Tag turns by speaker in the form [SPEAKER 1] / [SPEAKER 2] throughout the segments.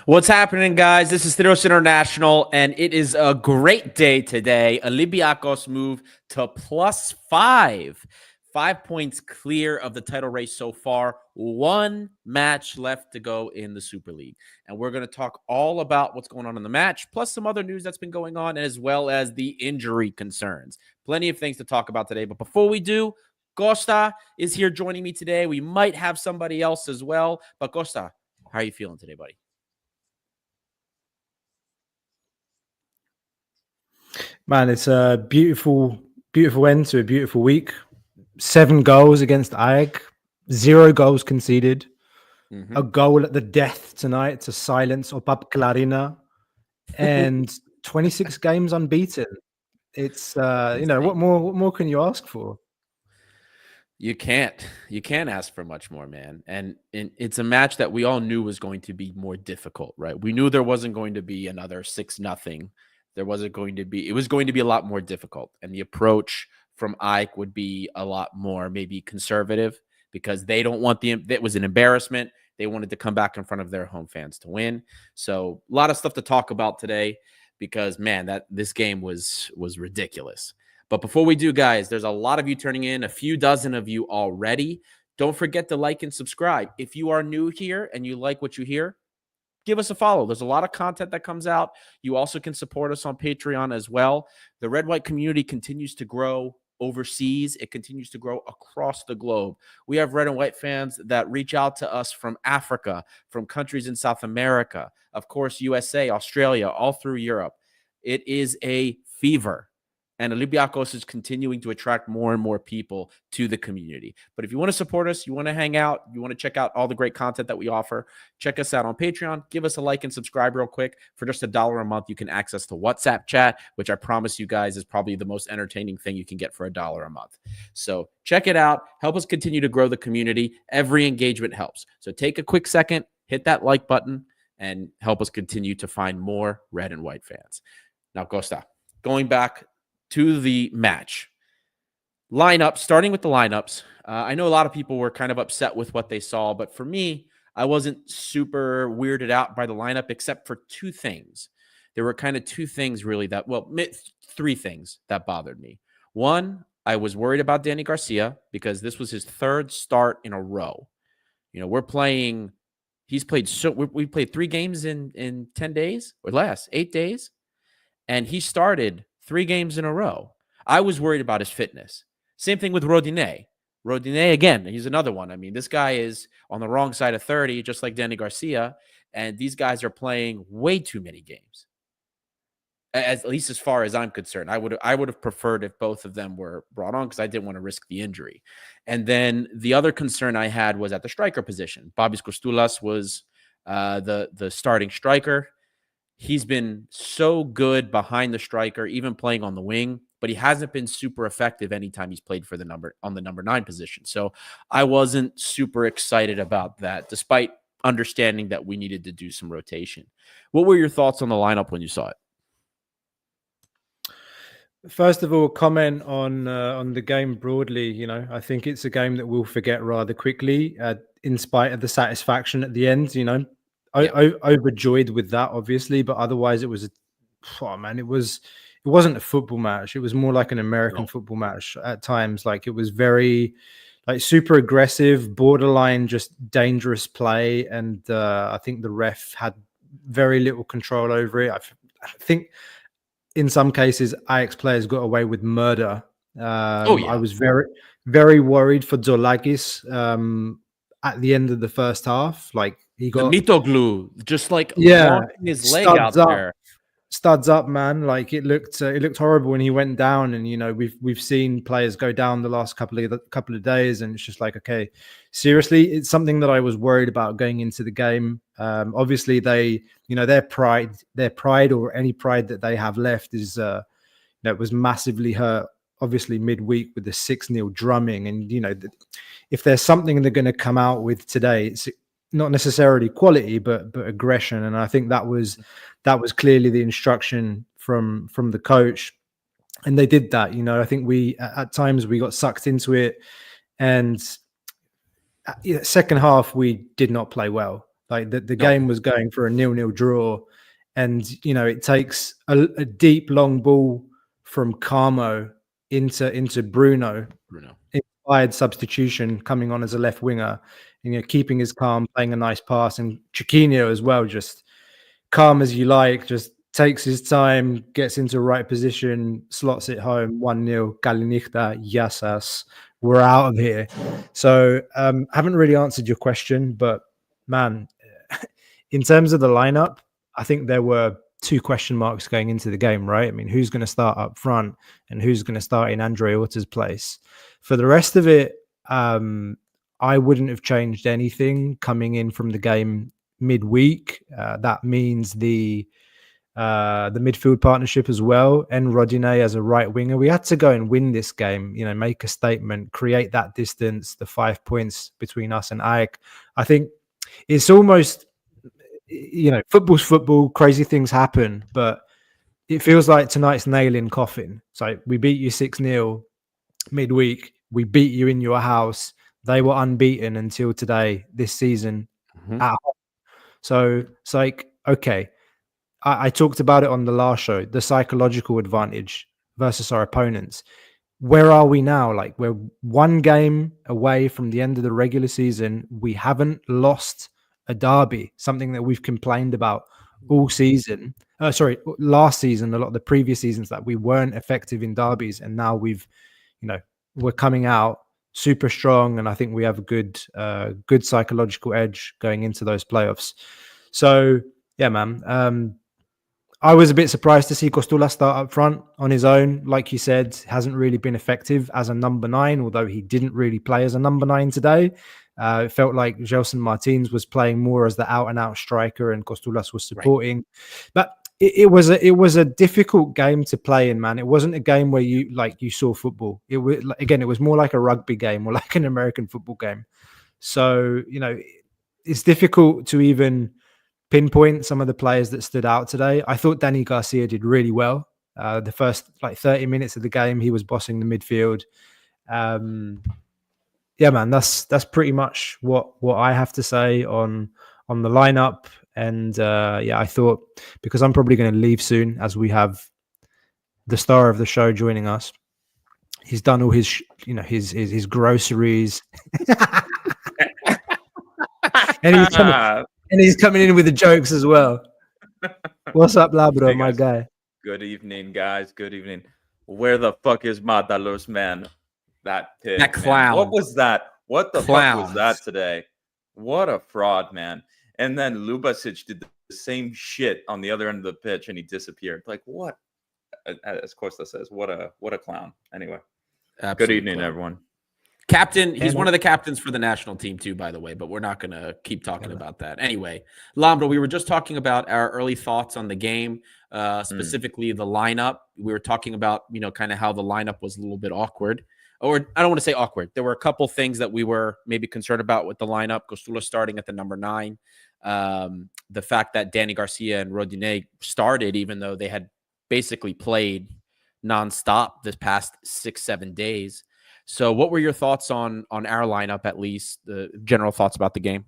[SPEAKER 1] What's happening, guys? This is Theros International, and it is a great day today. Olympiacos move to +5. 5 points clear of the title race so far. One match left to go in the Super League. And we're going to talk all about what's going on in the match, plus some other news that's been going on, as well as the injury concerns. Plenty of things to talk about today. But before we do, Costa is here joining me today. We might have somebody else as well. But Costa, how are you feeling today, buddy?
[SPEAKER 2] Man, it's a beautiful end to a beautiful week. 7 goals against AEK, 0 goals conceded. A goal at the death tonight to silence OPAP Clarina, and 26 games unbeaten. It's what more can you ask for?
[SPEAKER 1] You can't ask for much more, man. And it's a match that we all knew was going to be more difficult, right? We knew there wasn't going to be another 6-0. It was going to be a lot more difficult. And the approach from AEK would be a lot more maybe conservative, because they don't want it was an embarrassment. They wanted to come back in front of their home fans to win. So a lot of stuff to talk about today, because man, this game was ridiculous. But before we do, guys, there's a lot of you turning in, a few dozen of you already. Don't forget to like and subscribe. If you are new here and you like what you hear, give us a follow. There's a lot of content that comes out. You also can support us on Patreon as well. The red-white community continues to grow overseas. It continues to grow across the globe. We have red and white fans that reach out to us from Africa, from countries in South America, of course, USA, Australia, all through Europe. It is a fever. And Olympiacos is continuing to attract more and more people to the community. But if you want to support us, you want to hang out, you want to check out all the great content that we offer, check us out on Patreon. Give us a like and subscribe real quick. For just $1 a month, you can access the WhatsApp chat, which I promise you guys is probably the most entertaining thing you can get for $1 a month. So check it out. Help us continue to grow the community. Every engagement helps. So take a quick second, hit that like button, and help us continue to find more red and white fans. Now, Costa, going back to the match lineup, starting with the lineups. I know a lot of people were kind of upset with what they saw, but for me, I wasn't super weirded out by the lineup, except for 2 things. There were kind of 2 things really 3 things that bothered me. One, I was worried about Danny Garcia, because this was his 3rd start in a row. You know, we played 3 games in 10 days or less, 8 days. And he started 3 games in a row. I was worried about his fitness. Same thing with Rodinei. Rodinei, again, he's another one. I mean, this guy is on the wrong side of 30, just like Danny Garcia. And these guys are playing way too many games. At least as far as I'm concerned. I would have preferred if both of them were brought on, because I didn't want to risk the injury. And then the other concern I had was at the striker position. Babis Kostoulas was the starting striker. He's been so good behind the striker, even playing on the wing, but he hasn't been super effective anytime he's played for the number 9 position. So I wasn't super excited about that, despite understanding that we needed to do some rotation. What were your thoughts on the lineup when you saw it?
[SPEAKER 2] First of all, comment on the game broadly. You know, I think it's a game that we'll forget rather quickly, in spite of the satisfaction at the end. You know, overjoyed with that, obviously, but otherwise it wasn't a football match. It was more like an American football match at times. Like, it was very super aggressive, borderline just dangerous play, and I think the ref had very little control over it. I think in some cases AEK players got away with murder. I was very, very worried for Zolakis at the end of the first half. Like, he got
[SPEAKER 1] the Mitoglu, just like launching his leg out there.
[SPEAKER 2] Studs up, man. Like, it looked horrible when he went down. And, you know, we've seen players go down the last couple of days, and it's just like, okay, seriously, it's something that I was worried about going into the game. Obviously, their pride or any pride that they have left is was massively hurt, obviously, midweek with the 6-0 drumming. And, you know, if there's something they're going to come out with today, it's not necessarily quality, but aggression. And I think that was clearly the instruction from the coach, and they did that. You know, I think at times we got sucked into it, and second half we did not play well. Like the game was going for a 0-0 draw, and it takes a deep long ball from Carmo into Bruno. Inspired substitution coming on as a left winger, keeping his calm, playing a nice pass, and Chiquinho as well, just calm as you like, just takes his time, gets into the right position, slots it home, 1-0, Kalinichta, Yasas, we're out of here. So haven't really answered your question, but man, in terms of the lineup, I think there were 2 question marks going into the game, right? I mean, who's going to start up front and who's going to start in Andre Orta's place? For the rest of it, I wouldn't have changed anything coming in from the game midweek. That means the midfield partnership as well, and Rodinei as a right winger. We had to go and win this game, make a statement, create that distance, the 5 points between us and AEK. I think it's almost, football's football, crazy things happen, but it feels like tonight's nail in coffin. So we beat you 6-0 midweek. We beat you in your house. They were unbeaten until today, this season at home. So it's like, okay, I talked about it on the last show, the psychological advantage versus our opponents. Where are we now? Like, we're 1 game away from the end of the regular season. We haven't lost a derby, something that we've complained about all season. Last season, a lot of the previous seasons, that we weren't effective in derbies. And now we're coming out super strong. And I think we have a good psychological edge going into those playoffs. So, yeah, man. I was a bit surprised to see Costula start up front on his own. Like you said, hasn't really been effective as a number 9, although he didn't really play as a number 9 today. It felt like Gelson Martins was playing more as the out-and-out striker, and Costulas was supporting. Right. But it was a difficult game to play in, man. It wasn't a game where you saw football. It was more like a rugby game or like an American football game. So it's difficult to even pinpoint some of the players that stood out today. I thought Danny Garcia did really well. The first 30 minutes of the game, he was bossing the midfield. Yeah, man, that's pretty much what I have to say on the lineup. And I thought, because I'm probably going to leave soon, as we have the star of the show joining us. He's done all his his groceries, and he's coming in with the jokes as well. What's up, Labro, my guy?
[SPEAKER 3] Good evening, guys. Good evening. Where the fuck is Matthaios, man? That pig,
[SPEAKER 1] that clown.
[SPEAKER 3] Man. What was that? What the fuck was that today? What a fraud, man. And then Lubasic did the same shit on the other end of the pitch, and he disappeared. Like, what? As Costa says, what a clown. Anyway, good evening, everyone.
[SPEAKER 1] Captain, he's one of the captains for the national team too, by the way, but we're not going to keep talking about that. Anyway, Lambro, we were just talking about our early thoughts on the game, specifically the lineup. We were talking about, kind of how the lineup was a little bit awkward. Or I don't want to say awkward. There were a couple things that we were maybe concerned about with the lineup. Costula starting at the number 9. The fact that Danny Garcia and Rodinei started, even though they had basically played nonstop this past 6-7 days. So what were your thoughts on our lineup, at least the general thoughts about the game?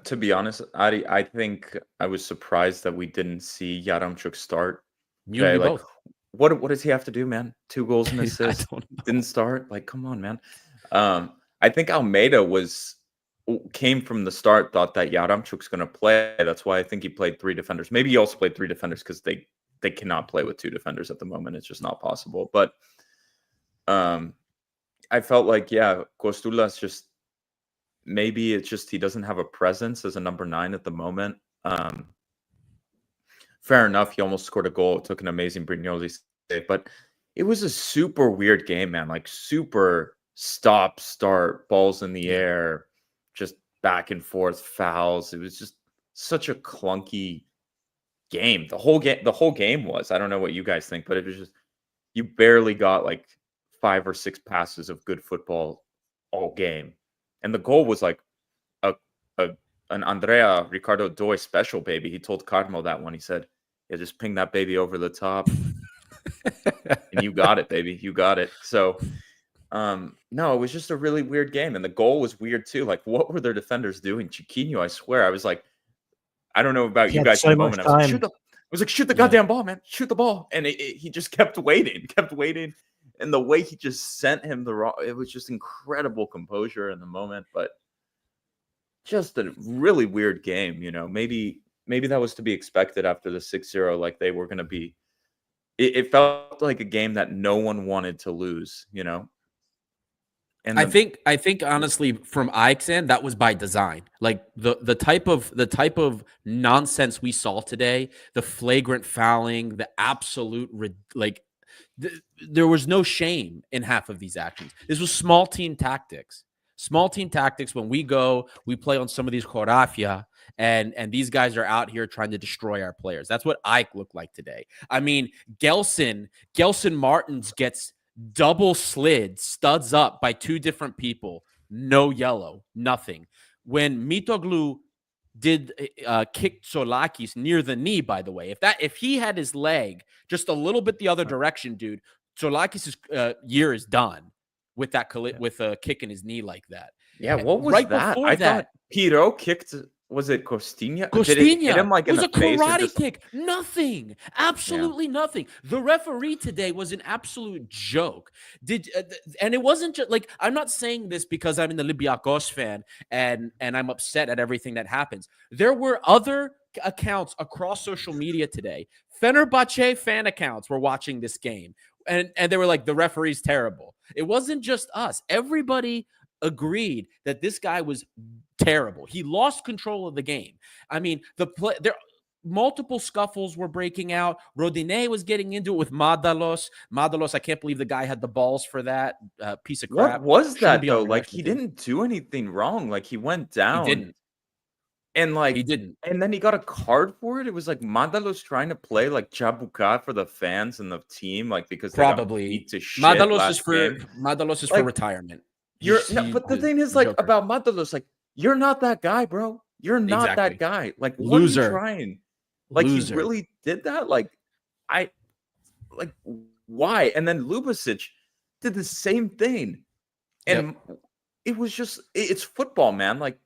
[SPEAKER 3] To be honest, Adi, I think I was surprised that we didn't see Yaramchuk start.
[SPEAKER 1] You and me both.
[SPEAKER 3] What does he have to do, man? 2 goals and assists. Didn't start. Like, come on, man. I think Almeida came from the start, thought that Yaramchuk's going to play. That's why I think he played 3 defenders. Maybe he also played 3 defenders because they cannot play with 2 defenders at the moment. It's just not possible. But I felt like, Costula's just, maybe it's just he doesn't have a presence as a number 9 at the moment. Fair enough, he almost scored a goal. It took an amazing Brignoli save, but it was a super weird game, man. Like, super stop, start, balls in the air, just back and forth, fouls. It was just such a clunky game. The whole game was. I don't know what you guys think, but it was just, you barely got like 5 or 6 passes of good football all game. And the goal was like an Andrea Ricardo Doi special, baby. He told Carmo that one. He said, yeah, just ping that baby over the top. And you got it, baby. You got it. So No, it was just a really weird game, and the goal was weird too. Like, what were their defenders doing? Chiquinho, I swear, I was like, I don't know about
[SPEAKER 2] He
[SPEAKER 3] you
[SPEAKER 2] had
[SPEAKER 3] guys in
[SPEAKER 2] so
[SPEAKER 3] the
[SPEAKER 2] much
[SPEAKER 3] moment. I was like,
[SPEAKER 2] time.
[SPEAKER 3] shoot the
[SPEAKER 1] Yeah.
[SPEAKER 3] goddamn ball, man, shoot the ball, and he just kept waiting, and the way he just sent him the wrong, it was just incredible composure in the moment, but just a really weird game. Maybe that was to be expected after the 6-0. Like they were going to be. It felt like a game that no one wanted to lose. And
[SPEAKER 1] I think honestly, from AEK's end, that was by design. Like the type of nonsense we saw today, the flagrant fouling, the absolute there was no shame in half of these actions. This was small team tactics. Small team tactics. When we go, we play on some of these Chorafia, and these guys are out here trying to destroy our players. That's what AEK looked like today. I mean, Gelson Martins gets double slid, studs up by two different people, no yellow, nothing. When Mitoglu did kick Tsolakis near the knee, by the way, if he had his leg just a little bit the other direction, dude, Tsolakis' year is done with that with a kick in his knee like that.
[SPEAKER 3] Yeah, what was
[SPEAKER 1] right
[SPEAKER 3] that?
[SPEAKER 1] before
[SPEAKER 3] I
[SPEAKER 1] that,
[SPEAKER 3] thought Piro kicked. Was it Costinha? Did it hit
[SPEAKER 1] Costinha
[SPEAKER 3] him like in
[SPEAKER 1] was
[SPEAKER 3] the
[SPEAKER 1] a
[SPEAKER 3] face or
[SPEAKER 1] karate
[SPEAKER 3] just?
[SPEAKER 1] kick. Nothing. Absolutely nothing. The referee today was an absolute joke. And it wasn't just like, I'm not saying this because I'm an Olympiacos fan and I'm upset at everything that happens. There were other accounts across social media today. Fenerbahce fan accounts were watching this game. And they were like, the referee's terrible. It wasn't just us. Everybody agreed that this guy was terrible. He lost control of the game. I mean, there multiple scuffles were breaking out. Rodinei was getting into it with Madalos. I can't believe the guy had the balls for that piece of crap.
[SPEAKER 3] What was
[SPEAKER 1] Shouldn't
[SPEAKER 3] that
[SPEAKER 1] be on
[SPEAKER 3] though? Like he
[SPEAKER 1] national team.
[SPEAKER 3] didn't do anything wrong. Like he went
[SPEAKER 1] He
[SPEAKER 3] down.
[SPEAKER 1] didn't.
[SPEAKER 3] And like
[SPEAKER 1] He didn't.
[SPEAKER 3] And then he got a card for it. It was like Mandalos trying to play like Chabuca for the fans and the team, like because they got
[SPEAKER 1] Probably.
[SPEAKER 3] beat to shit
[SPEAKER 1] Madalos
[SPEAKER 3] last
[SPEAKER 1] is for
[SPEAKER 3] game.
[SPEAKER 1] for retirement.
[SPEAKER 3] But the thing is, like
[SPEAKER 1] Joker.
[SPEAKER 3] about Mandalos, like you're not that guy, bro. You're not
[SPEAKER 1] Exactly.
[SPEAKER 3] that guy. Like what
[SPEAKER 1] Loser.
[SPEAKER 3] are you trying? Like
[SPEAKER 1] Loser.
[SPEAKER 3] he really did that? Like why? And then Lubasic did the same thing. And it was just it's football, man. Like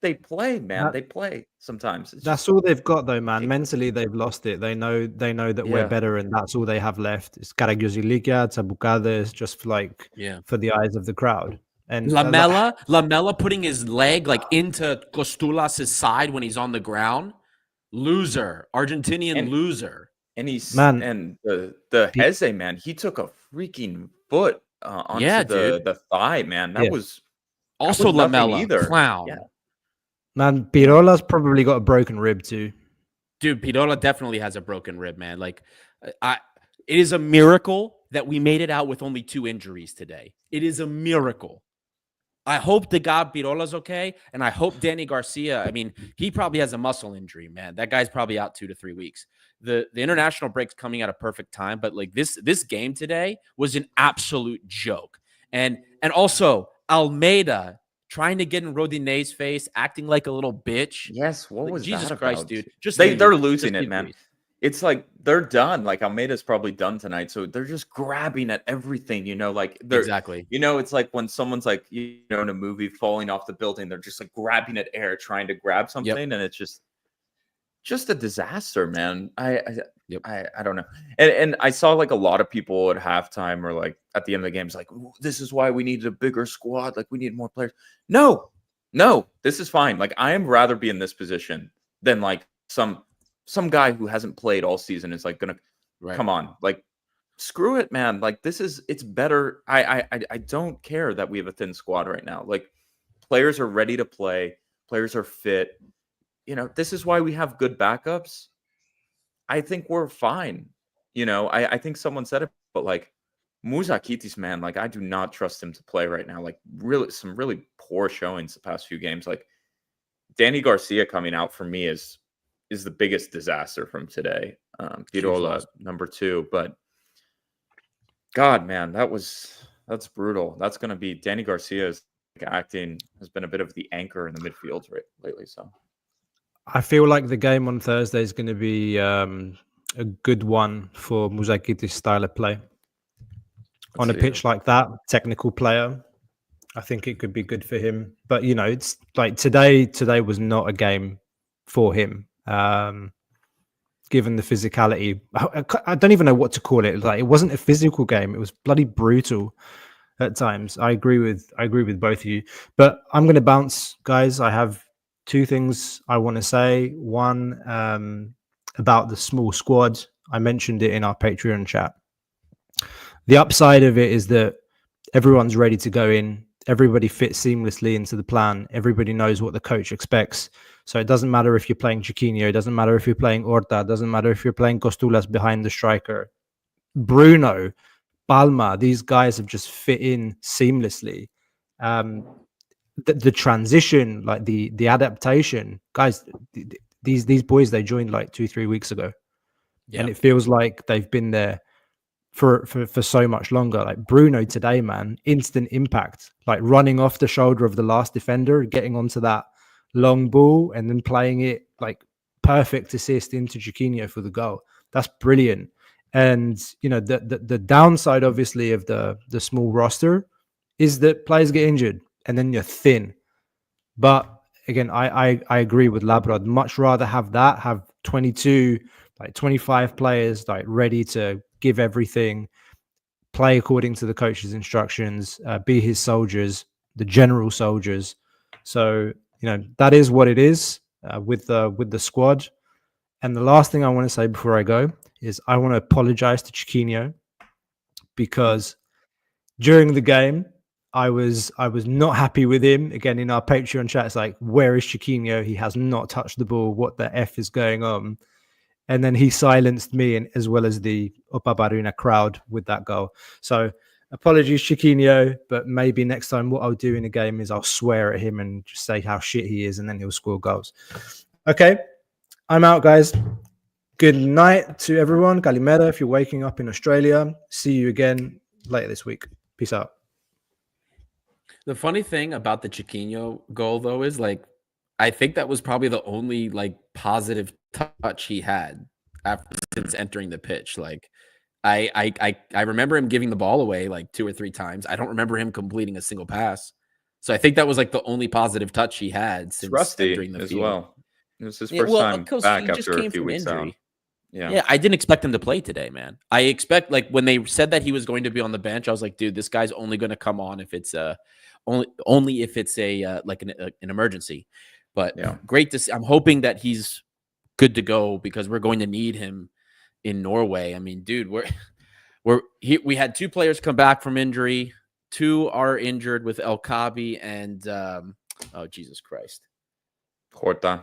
[SPEAKER 3] they play, man. They play sometimes.
[SPEAKER 2] That's all they've got, though, man. Mentally, they've lost it. They know that we're better, and that's all they have left. It's Karagiannis, Tsaboukades, just like for the eyes of the crowd. And
[SPEAKER 1] Lamela putting his leg like into Kostulas' side when he's on the ground. Loser, Argentinian loser.
[SPEAKER 3] And and the Heze, man, he took a freaking foot onto the thigh, man. That was
[SPEAKER 1] also Lamela
[SPEAKER 3] either.
[SPEAKER 1] Clown.
[SPEAKER 3] Yeah.
[SPEAKER 2] Man, Pirola's probably got a broken rib too.
[SPEAKER 1] Dude, Pirola definitely has a broken rib, man. Like, it is a miracle that we made it out with only 2 injuries today. It is a miracle. I hope the God Pirola's okay, and I hope Danny Garcia. I mean, he probably has a muscle injury, man. That guy's probably out 2 to 3 weeks. The international break's coming at a perfect time, but like this game today was an absolute joke. And also Almeida trying to get in Rodinei's face, acting like a little bitch.
[SPEAKER 3] Yes, what was
[SPEAKER 1] Jesus
[SPEAKER 3] that
[SPEAKER 1] Christ,
[SPEAKER 3] about?
[SPEAKER 1] dude? Just
[SPEAKER 3] they're losing it, man. It's like they're done. Like Almeida's probably done tonight, so they're just grabbing at everything. Like they're
[SPEAKER 1] exactly.
[SPEAKER 3] It's like when someone's like in a movie falling off the building, they're just like grabbing at air, trying to grab something, and it's just a disaster, man. I don't know. And I saw like a lot of people at halftime or like at the end of the games like, this is why we needed a bigger squad. Like we need more players. No, this is fine. Like I am rather be in this position than like some guy who hasn't played all season is like gonna come on. Like screw it, man. Like it's better. I don't care that we have a thin squad right now. Like players are ready to play. Players are fit. This is why we have good backups. I think we're fine. I think someone said it, but like Muzakitis, man, like I do not trust him to play right now. Like really, some really poor showings the past few games. Like Danny Garcia coming out for me is the biggest disaster from today. Pirola number 2, but God, man, that's brutal. That's going to be Danny Garcia's acting has been a bit of the anchor in the midfield lately. So.
[SPEAKER 2] I feel like the game on Thursday is going to be a good one for Muzakitis' style of play. on a pitch like that, technical player. I think it could be good for him. But, you know, it's like today was not a game for him. Given the physicality, I don't even know what to call it. Like, it wasn't a physical game. It was bloody brutal at times. I agree with both of you. But I'm going to bounce, guys. I have two things I want to say. One, about the small squad. I mentioned it in our Patreon chat. The upside of it is that everyone's ready to go in. Everybody fits seamlessly into the plan. Everybody knows what the coach expects. So it doesn't matter if you're playing Chiquinho. It doesn't matter if you're playing Horta. It doesn't matter if you're playing Costulas behind the striker. Bruno, Palma, these guys have just fit in seamlessly. The transition, like the adaptation, guys, these boys, they joined like 2-3 weeks ago. Yeah. And it feels like they've been there for so much longer. Like Bruno today, man, instant impact, like running off the shoulder of the last defender, getting onto that long ball and then playing it like perfect assist into Chiquinho for the goal. That's brilliant. And, you know, the downside, obviously, of the small roster is that players get injured and then you're thin. But again, I agree with Labro. I'd much rather have 22, like 25 players like ready to give everything, play according to the coach's instructions, be his soldiers, the general soldiers. So, you know, that is what it is with the squad. And the last thing I want to say before I go is I want to apologize to Chiquinho, because during the game I was not happy with him. Again, in our Patreon chat, it's like, where is Chiquinho? He has not touched the ball. What the F is going on? And then he silenced me, and as well as the OPAP Arena crowd with that goal. So apologies, Chiquinho, but maybe next time what I'll do in a game is I'll swear at him and just say how shit he is, and then he'll score goals. Okay, I'm out, guys. Good night to everyone. Kalimera if you're waking up in Australia. See you again later this week. Peace out.
[SPEAKER 1] The funny thing about the Chiquinho goal, though, is like, I think that was probably the only like positive touch he had since entering the pitch. Like, I remember him giving the ball away like 2 or 3 times. I don't remember him completing a single pass. So I think that was like the only positive touch he had since entering the field.
[SPEAKER 3] Well. It was his first time back after a few weeks out.
[SPEAKER 1] Yeah, I didn't expect him to play today, man. I expect, like, when they said that he was going to be on the bench, I was like, dude, this guy's only going to come on if it's only if it's a like an emergency. But yeah, great to see. I'm hoping that he's good to go, because we're going to need him in Norway. I mean, dude, we had 2 players come back from injury. 2 are injured with El Kabi and oh Jesus Christ, Horta,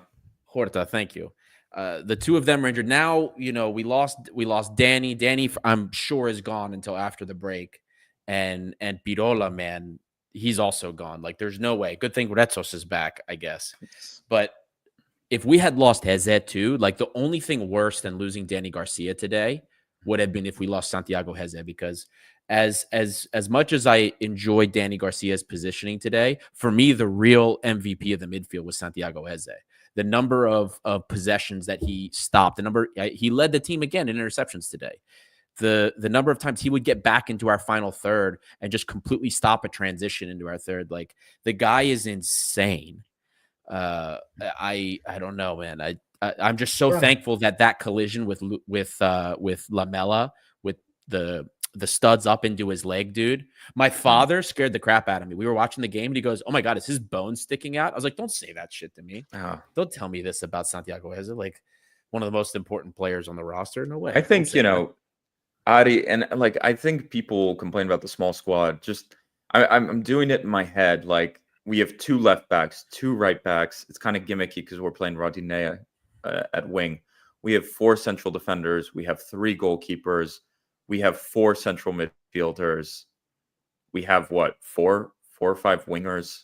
[SPEAKER 1] thank you. The 2 of them are injured now. You know, we lost Danny. Danny, I'm sure, is gone until after the break, and Pirola, man, he's also gone. Like, there's no way. Good thing Retsos is back, I guess. But if we had lost Heze too, like, the only thing worse than losing Danny Garcia today would have been if we lost Santiago Heze, because as much as I enjoyed Danny Garcia's positioning today, for me, the real MVP of the midfield was Santiago Heze. The number of possessions that he stopped, he led the team again in interceptions today. The number of times he would get back into our final third and just completely stop a transition into our third. Like, the guy is insane. I don't know, man. I'm just so thankful that collision with Lamela, with the studs up into his leg, dude. My father scared the crap out of me. We were watching the game and he goes, "Oh my God, is his bone sticking out?" I was like, "Don't say that shit to me. Don't tell me this about Santiago Heze, like one of the most important players on the roster." No way.
[SPEAKER 3] I think, you know, Adi, and like, I think people complain about the small squad. Just, I'm doing it in my head. Like, we have 2 left backs, 2 right backs. It's kind of gimmicky because we're playing Rodinea at wing. We have 4 central defenders. We have 3 goalkeepers. We have 4 central midfielders. We have 4 or 5 wingers.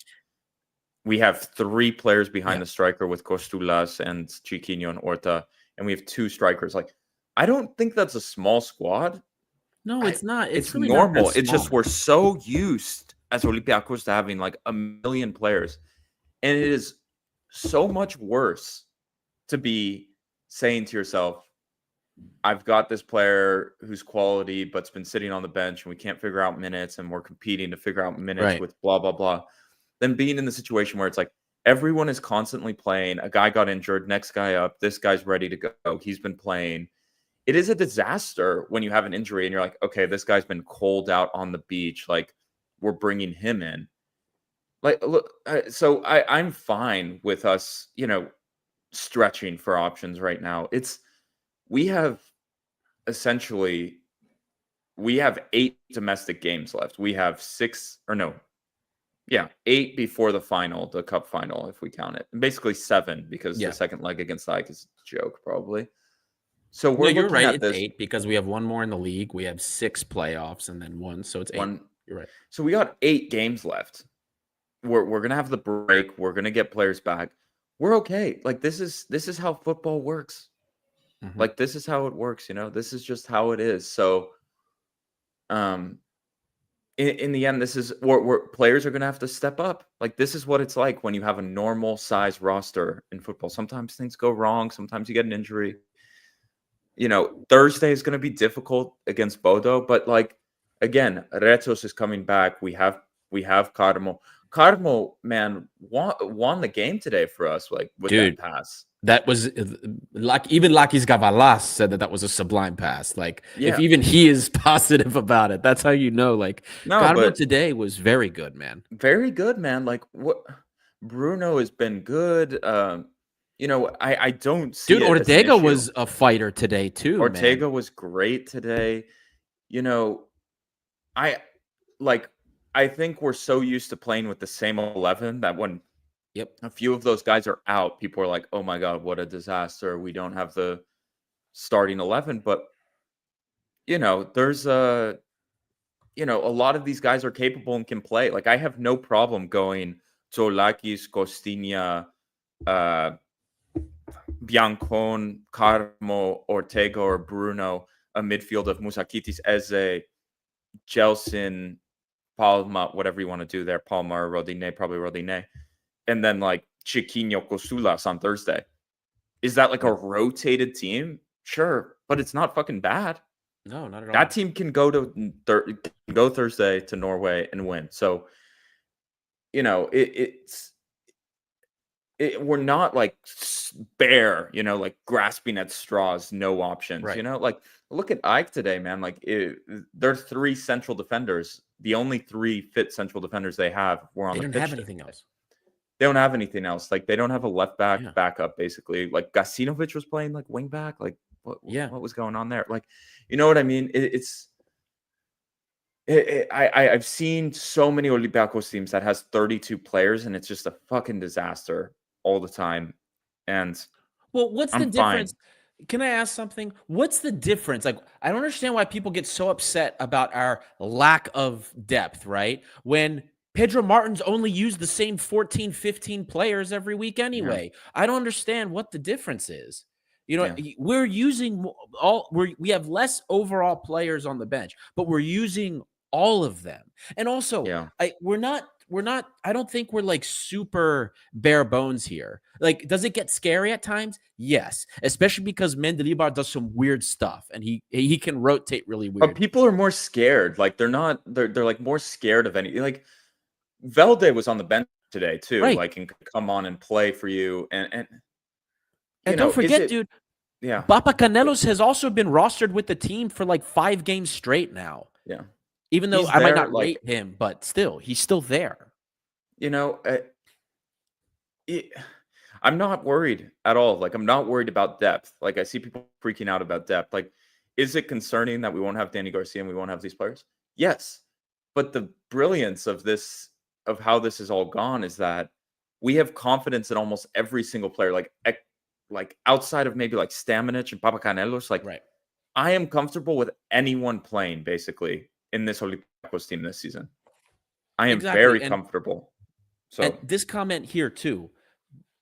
[SPEAKER 3] We have 3 players behind the striker with Costulas and Chiquinho and Horta, and we have 2 strikers. Like, I don't think that's a small squad.
[SPEAKER 1] No, it's not. It's really
[SPEAKER 3] normal.
[SPEAKER 1] Not
[SPEAKER 3] it's just we're so used as Olympiacos to having like a million players, and it is so much worse to be saying to yourself, I've got this player who's quality, but's been sitting on the bench and we can't figure out minutes and we're competing to figure out minutes
[SPEAKER 1] Right.
[SPEAKER 3] with blah, blah, blah. Then being in the situation where it's like everyone is constantly playing. A guy got injured, next guy up, this guy's ready to go. He's been playing. It is a disaster when you have an injury and you're like, okay, this guy's been cold out on the beach. Like, we're bringing him in. Like, look, so I'm fine with us, stretching for options right now. We have 8 domestic games left. We have 8 before the final, the cup final, if we count it. And basically 7 because the second leg against AEK is a joke, probably. So we're
[SPEAKER 1] you're
[SPEAKER 3] looking
[SPEAKER 1] right.
[SPEAKER 3] at
[SPEAKER 1] It's
[SPEAKER 3] this
[SPEAKER 1] 8 because we have one more in the league. We have 6 playoffs and then 1, so it's 8. You're right.
[SPEAKER 3] So we got 8 games left. We're gonna have the break. We're gonna get players back. We're okay. Like, this is how football works.
[SPEAKER 1] Mhm.
[SPEAKER 3] Like, this is how it works. This is just how it is. So, in the end, this is where players are gonna have to step up. Like, this is what it's like when you have a normal size roster in football. Sometimes things go wrong. Sometimes you get an injury. Thursday is gonna be difficult against Bodo, but like, again, Retos is coming back. We have Carmo. Carmo, man, won the game today for us, like, with that pass.
[SPEAKER 1] That was like, even Lakis Gavalas said that was a sublime pass. Like, if
[SPEAKER 3] Yeah.
[SPEAKER 1] even he is positive about it, that's how you know. Like,
[SPEAKER 3] No,
[SPEAKER 1] Carmo
[SPEAKER 3] but
[SPEAKER 1] today was very good, man.
[SPEAKER 3] very good, man. Like, what Bruno has been good. I don't see
[SPEAKER 1] Dude,
[SPEAKER 3] it as an
[SPEAKER 1] Ortega
[SPEAKER 3] issue.
[SPEAKER 1] was a fighter today too.
[SPEAKER 3] Ortega was great today. I think we're so used to playing with the same 11 that when a few of those guys are out, people are like, oh my God, what a disaster. We don't have the starting 11. But, there's a lot of these guys are capable and can play. Like, I have no problem going to Lakis, Costiña, Biancon, Carmo, Ortega, or Bruno, a midfield of Musakitis, Eze, Jelsin, Palma, whatever you want to do there, Palma or Rodine, probably Rodine, and then like Chiquinho, Cosulas on Thursday. Is that like a rotated team? Sure, but it's not fucking bad.
[SPEAKER 1] No, not at all.
[SPEAKER 3] That team can go Thursday to Norway and win. So, we're not like bare, like grasping at straws, no options.
[SPEAKER 1] Right.
[SPEAKER 3] Like, look at AEK today, man. Like, there are 3 central defenders. The only 3 fit central defenders they have were on the pitch.
[SPEAKER 1] They don't have anything else.
[SPEAKER 3] They don't have anything else. Like, they don't have a left back backup, basically. Like, Gasinovic was playing like wing back. Like, what was going on there? Like, you know what I mean? I've seen so many Olympiacos teams that has 32 players, and it's just a fucking disaster all the time. And
[SPEAKER 1] what's the difference? Can I ask something? What's the difference? Like, I don't understand why people get so upset about our lack of depth, right? When Pedro Martins only used the same 14, 15 players every week anyway. Yeah. I don't understand what the difference is. We're using we have less overall players on the bench, but we're using all of them. And also, we're not, I don't think we're like super bare bones here. Like, does it get scary at times? Yes. Especially because Mendilibar does some weird stuff and he can rotate really weird.
[SPEAKER 3] But people are more scared. Like, they're like more scared of any, like, Velde was on the bench today too. Right. Like, and could come on and play for you. And
[SPEAKER 1] don't forget, dude.
[SPEAKER 3] Yeah.
[SPEAKER 1] Papa Canelos has also been rostered with the team for like 5 games straight now.
[SPEAKER 3] Yeah.
[SPEAKER 1] Even though I might not rate him, but still, he's still there.
[SPEAKER 3] I'm not worried at all. Like, I'm not worried about depth. Like, I see people freaking out about depth. Like, is it concerning that we won't have Danny Garcia and we won't have these players? Yes. But the brilliance of how this is all gone is that we have confidence in almost every single player. Like outside of maybe like Stamenic and Papacanelos, like, right. I am comfortable with anyone playing basically in this Olympiacos team this season. I am very comfortable. So,
[SPEAKER 1] and this comment here too,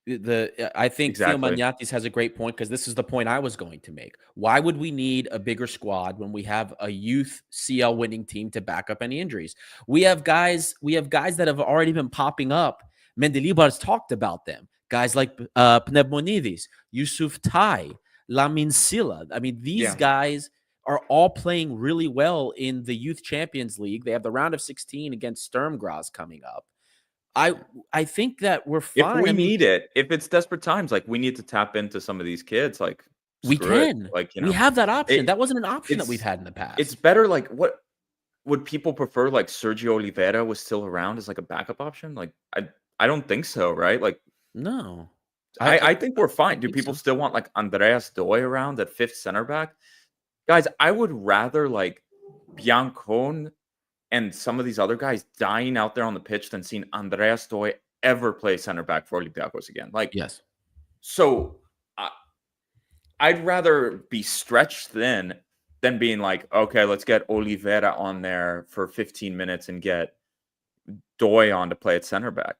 [SPEAKER 1] I think Theo Magnatis has a great point, because this is the point I was going to make. Why would we need a bigger squad when we have a youth CL winning team to back up any injuries? We have guys that have already been popping up. Mendilibar's talked about them. Guys like Pneumonidis, Yusuf Tai, Lamin Silla. I mean, these
[SPEAKER 3] Yeah.
[SPEAKER 1] guys are all playing really well in the Youth Champions League. They have the round of 16 against Sturm Graz coming up. I think that we're
[SPEAKER 3] If
[SPEAKER 1] fine.
[SPEAKER 3] we
[SPEAKER 1] I mean,
[SPEAKER 3] need it, if it's desperate times, like we need to tap into some of these kids. Like
[SPEAKER 1] we
[SPEAKER 3] screw it.
[SPEAKER 1] can.
[SPEAKER 3] Like
[SPEAKER 1] We have that option.
[SPEAKER 3] it,
[SPEAKER 1] That wasn't an option that we've
[SPEAKER 3] it's
[SPEAKER 1] had in the past.
[SPEAKER 3] it's better. Like what would people prefer? Like Sergio Oliveira was still around as like a backup option. Like I don't think so. Right? Like
[SPEAKER 1] No.
[SPEAKER 3] I think we're fine. Do
[SPEAKER 1] think
[SPEAKER 3] people
[SPEAKER 1] so.
[SPEAKER 3] still want like Andreas Doy around at 5th center back? Guys, I would rather like Biancone and some of these other guys dying out there on the pitch than seeing Andreas Doy ever play center back for Olympiacos again. Like,
[SPEAKER 1] Yes.
[SPEAKER 3] so I'd rather be stretched thin than being like, okay, let's get Oliveira on there for 15 minutes and get Doy on to play at center back.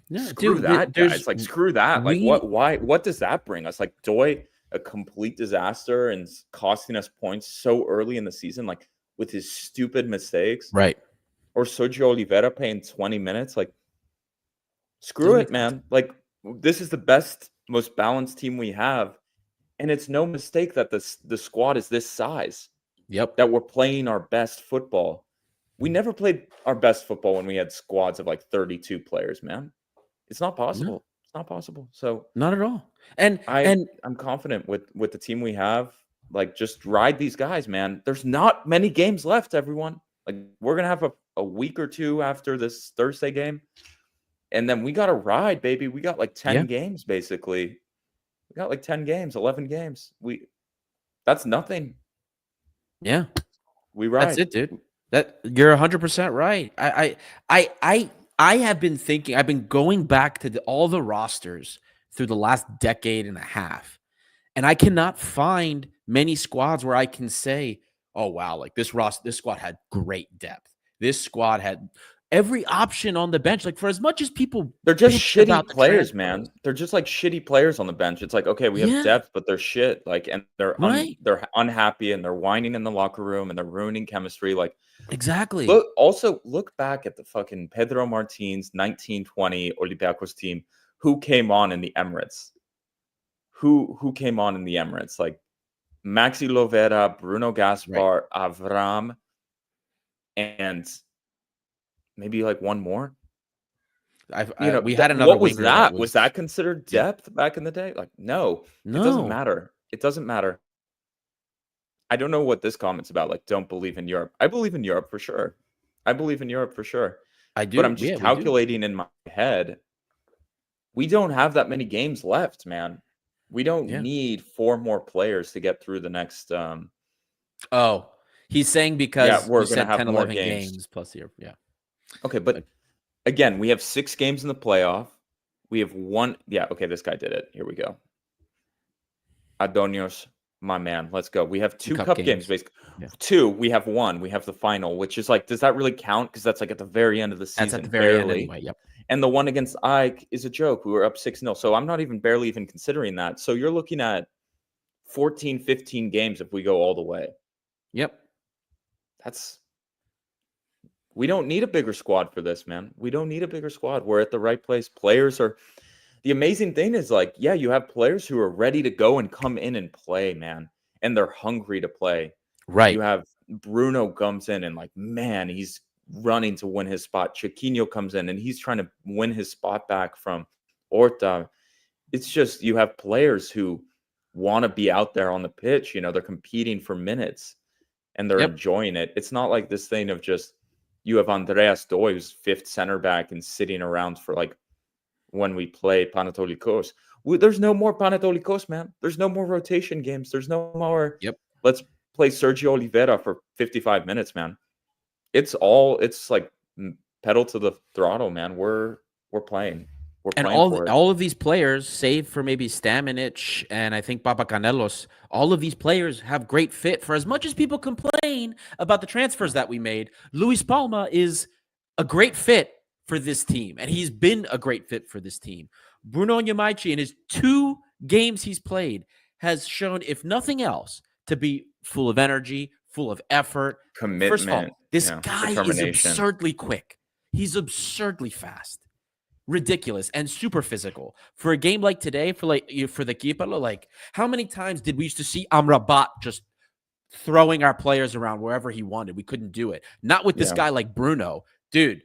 [SPEAKER 1] No,
[SPEAKER 3] Screw
[SPEAKER 1] dude,
[SPEAKER 3] that, guys. Like, screw that. Like, what does that bring us? Like, Doy, a complete disaster and costing us points so early in the season, like with his stupid mistakes.
[SPEAKER 1] Right.
[SPEAKER 3] Or Sergio Oliveira playing 20 minutes. Like, screw it, man. Like, this is the best, most balanced team we have. And it's no mistake that the squad is this size.
[SPEAKER 1] Yep.
[SPEAKER 3] That we're playing our best football. We never played our best football when we had squads of like 32 players, man. It's not possible. No. It's not possible. So
[SPEAKER 1] not at all. And
[SPEAKER 3] I'm confident with the team we have. Like, just ride these guys, man. There's not many games left, everyone. Like, we're gonna have a week or two after this Thursday game. And then we got to ride, baby. We got like 10 games, basically. We got like 10 games, 11 games. That's nothing.
[SPEAKER 1] Yeah.
[SPEAKER 3] We ride.
[SPEAKER 1] That's it, dude. That you're 100% right. I have been thinking, I've been going back to all the rosters through the last decade and a half. And I cannot find many squads where I can say, oh wow, like this squad had great depth. This squad had every option on the bench. Like, for as much as people,
[SPEAKER 3] they're just shitty players, man. They're just like shitty players on the bench. It's like, okay, we have depth, but they're shit. Like, and they're unhappy and they're whining in the locker room and they're ruining chemistry. Like,
[SPEAKER 1] exactly.
[SPEAKER 3] Look back at the fucking Pedro Martins 1920 Olympiacos team who came on in the Emirates. Who came on in the Emirates? Like Maxi Lovera, Bruno Gaspar, Avram, and maybe like one more.
[SPEAKER 1] We had another.
[SPEAKER 3] What was that? Was that considered depth back in the day? Like, no, it doesn't matter. It doesn't matter. I don't know what this comment's about. Like, don't believe in Europe. I believe in Europe for sure. I do. But I'm just calculating in my head. We don't have that many games left, man. We don't need 4 more players to get through the next.
[SPEAKER 1] Oh, he's saying because
[SPEAKER 3] we're
[SPEAKER 1] going to
[SPEAKER 3] have
[SPEAKER 1] 10,
[SPEAKER 3] more
[SPEAKER 1] 11 games plus here. Yeah.
[SPEAKER 3] Okay, but again, we have 6 games in the playoff. We have 1. Yeah, okay, this guy did it. Here we go. Adonios, my man. Let's go. We have 2 cup games basically. Yeah. 2, we have 1. We have the final, which is like, does that really count? Because that's like at the very end of the season.
[SPEAKER 1] That's at the very end anyway. Yep.
[SPEAKER 3] And the one against AEK is a joke. We were up 6-0. So I'm not barely even considering that. So you're looking at 14, 15 games if we go all the way.
[SPEAKER 1] Yep.
[SPEAKER 3] We don't need a bigger squad for this, man. We don't need a bigger squad. We're at the right place. Players are. The amazing thing is, like, yeah, you have players who are ready to go and come in and play, man. And they're hungry to play.
[SPEAKER 1] Right.
[SPEAKER 3] You have Bruno comes in and, like, man, he's running to win his spot. Chiquinho comes in and he's trying to win his spot back from Horta. It's just, you have players who want to be out there on the pitch. You know, they're competing for minutes and they're enjoying it. It's not like this thing of just, you have Andreas Doy, who's 5th center back and sitting around for like when we play Panatolikos. There's no more Panatolikos, man. There's no more rotation games. There's no more. Let's play Sergio Oliveira for 55 minutes, man. It's like pedal to the throttle, man. We're playing.
[SPEAKER 1] And all of these players, save for maybe Stamenic and I think Papacanelos, all of these players have great fit. For as much as people complain about the transfers that we made, Luis Palma is a great fit for this team, and he's been a great fit for this team. Bruno Nyamaichi, in his 2 games he's played, has shown, if nothing else, to be full of energy, full of effort.
[SPEAKER 3] Commitment.
[SPEAKER 1] First of all, this guy is absurdly quick. He's absurdly fast. ridiculous and super physical. For a game like today, for the Kipalo, like how many times did we used to see Amrabat just throwing our players around wherever he wanted? We couldn't do it. Not with this guy like Bruno. Dude,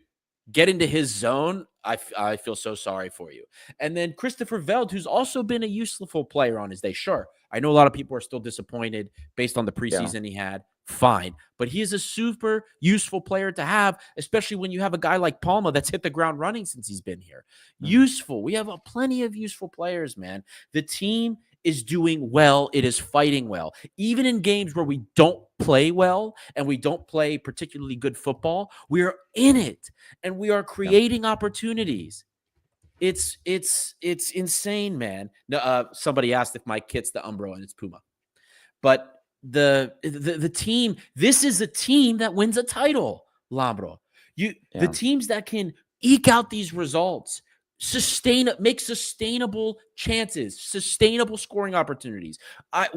[SPEAKER 1] get into his zone. I feel so sorry for you. And then Christopher Veld, who's also been a useful player on his day. Sure, I know a lot of people are still disappointed based on the preseason he had. Fine. But he is a super useful player to have, especially when you have a guy like Palma that's hit the ground running since he's been here. Useful. We have plenty of useful players, man. The team is doing well. It is fighting well. Even in games where we don't play well and we don't play particularly good football, we are in it and we are creating opportunities. It's insane, man. Somebody asked if my kit's the Umbro and it's Puma. But the team, this is a team that wins a title, Lambro. The teams that can eke out these results, make sustainable chances, sustainable scoring opportunities. I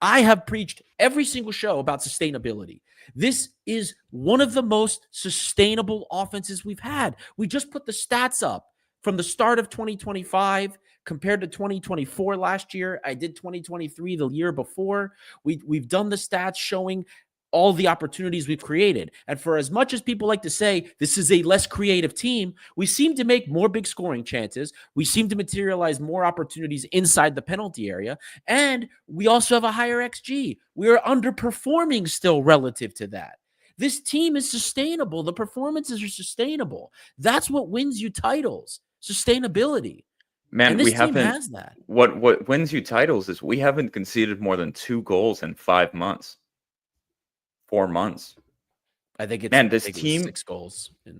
[SPEAKER 1] have preached every single show about sustainability. This is one of the most sustainable offenses we've had. We just put the stats up from the start of 2025 compared to 2024 last year. I did 2023 the year before. We've done the stats showing all the opportunities we've created. And for as much as people like to say this is a less creative team, we seem to make more big scoring chances. We seem to materialize more opportunities inside the penalty area. And we also have a higher XG. We are underperforming still relative to that. This team is sustainable. The performances are sustainable. That's what wins you titles. Sustainability.
[SPEAKER 3] Man,
[SPEAKER 1] and this
[SPEAKER 3] we
[SPEAKER 1] team
[SPEAKER 3] haven't.
[SPEAKER 1] has that.
[SPEAKER 3] What wins you titles is we haven't conceded more than 2 goals in 5 months. 4 months.
[SPEAKER 1] I think it's
[SPEAKER 3] this team
[SPEAKER 1] 6 goals.
[SPEAKER 3] I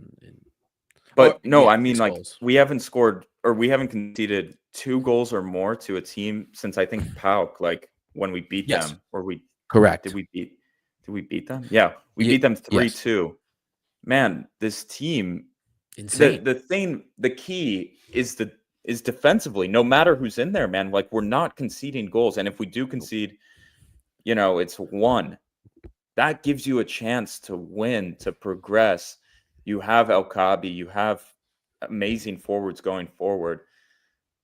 [SPEAKER 3] mean, like
[SPEAKER 1] goals.
[SPEAKER 3] we haven't scored or we haven't conceded 2 goals or more to a team since I think PAOK, like when we beat them, or
[SPEAKER 1] correct.
[SPEAKER 3] Did we beat them? Yeah, we beat them 3-2. Man, this team,
[SPEAKER 1] insane.
[SPEAKER 3] The key is defensively. No matter who's in there, man, like we're not conceding goals, and if we do concede, it's 1. That gives you a chance to win, to progress. You have El Kabi, you have amazing forwards going forward.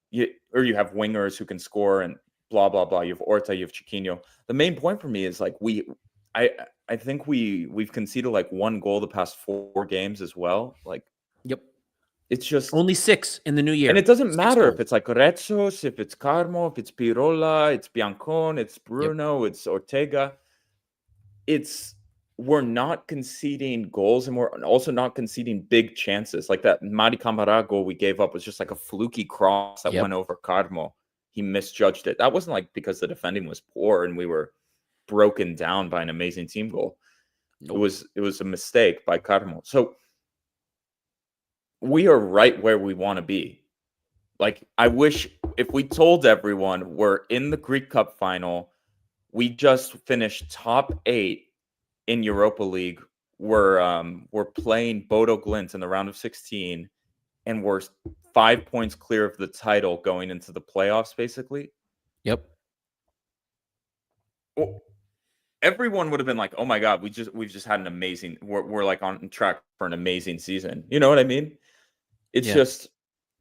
[SPEAKER 3] You have wingers who can score and blah, blah, blah. You have Orta, you have Chiquinho. The main point for me is like I think we've conceded like 1 goal the past 4 games as well. Like, it's just
[SPEAKER 1] only 6 in the new year.
[SPEAKER 3] And it doesn't matter if it's like Retsos, if it's Carmo, if it's Pirola, it's Biancon, it's Bruno, it's Ortega. We're not conceding goals, and we're also not conceding big chances. Like that Mari Camara goal we gave up was just like a fluky cross that went over Carmo. He misjudged it. That wasn't like because the defending was poor and we were broken down by an amazing team goal. Nope. It was a mistake by Carmo. So we are right where we want to be. Like, I wish if we told everyone we're in the Greek Cup final, we just finished top 8 in Europa League. We're playing Bodo Glimt in the round of 16, and we're 5 points clear of the title going into the playoffs, basically.
[SPEAKER 1] Yep.
[SPEAKER 3] Well, everyone would have been like, "Oh my God, we've just had an amazing. We're like on track for an amazing season." You know what I mean? It's just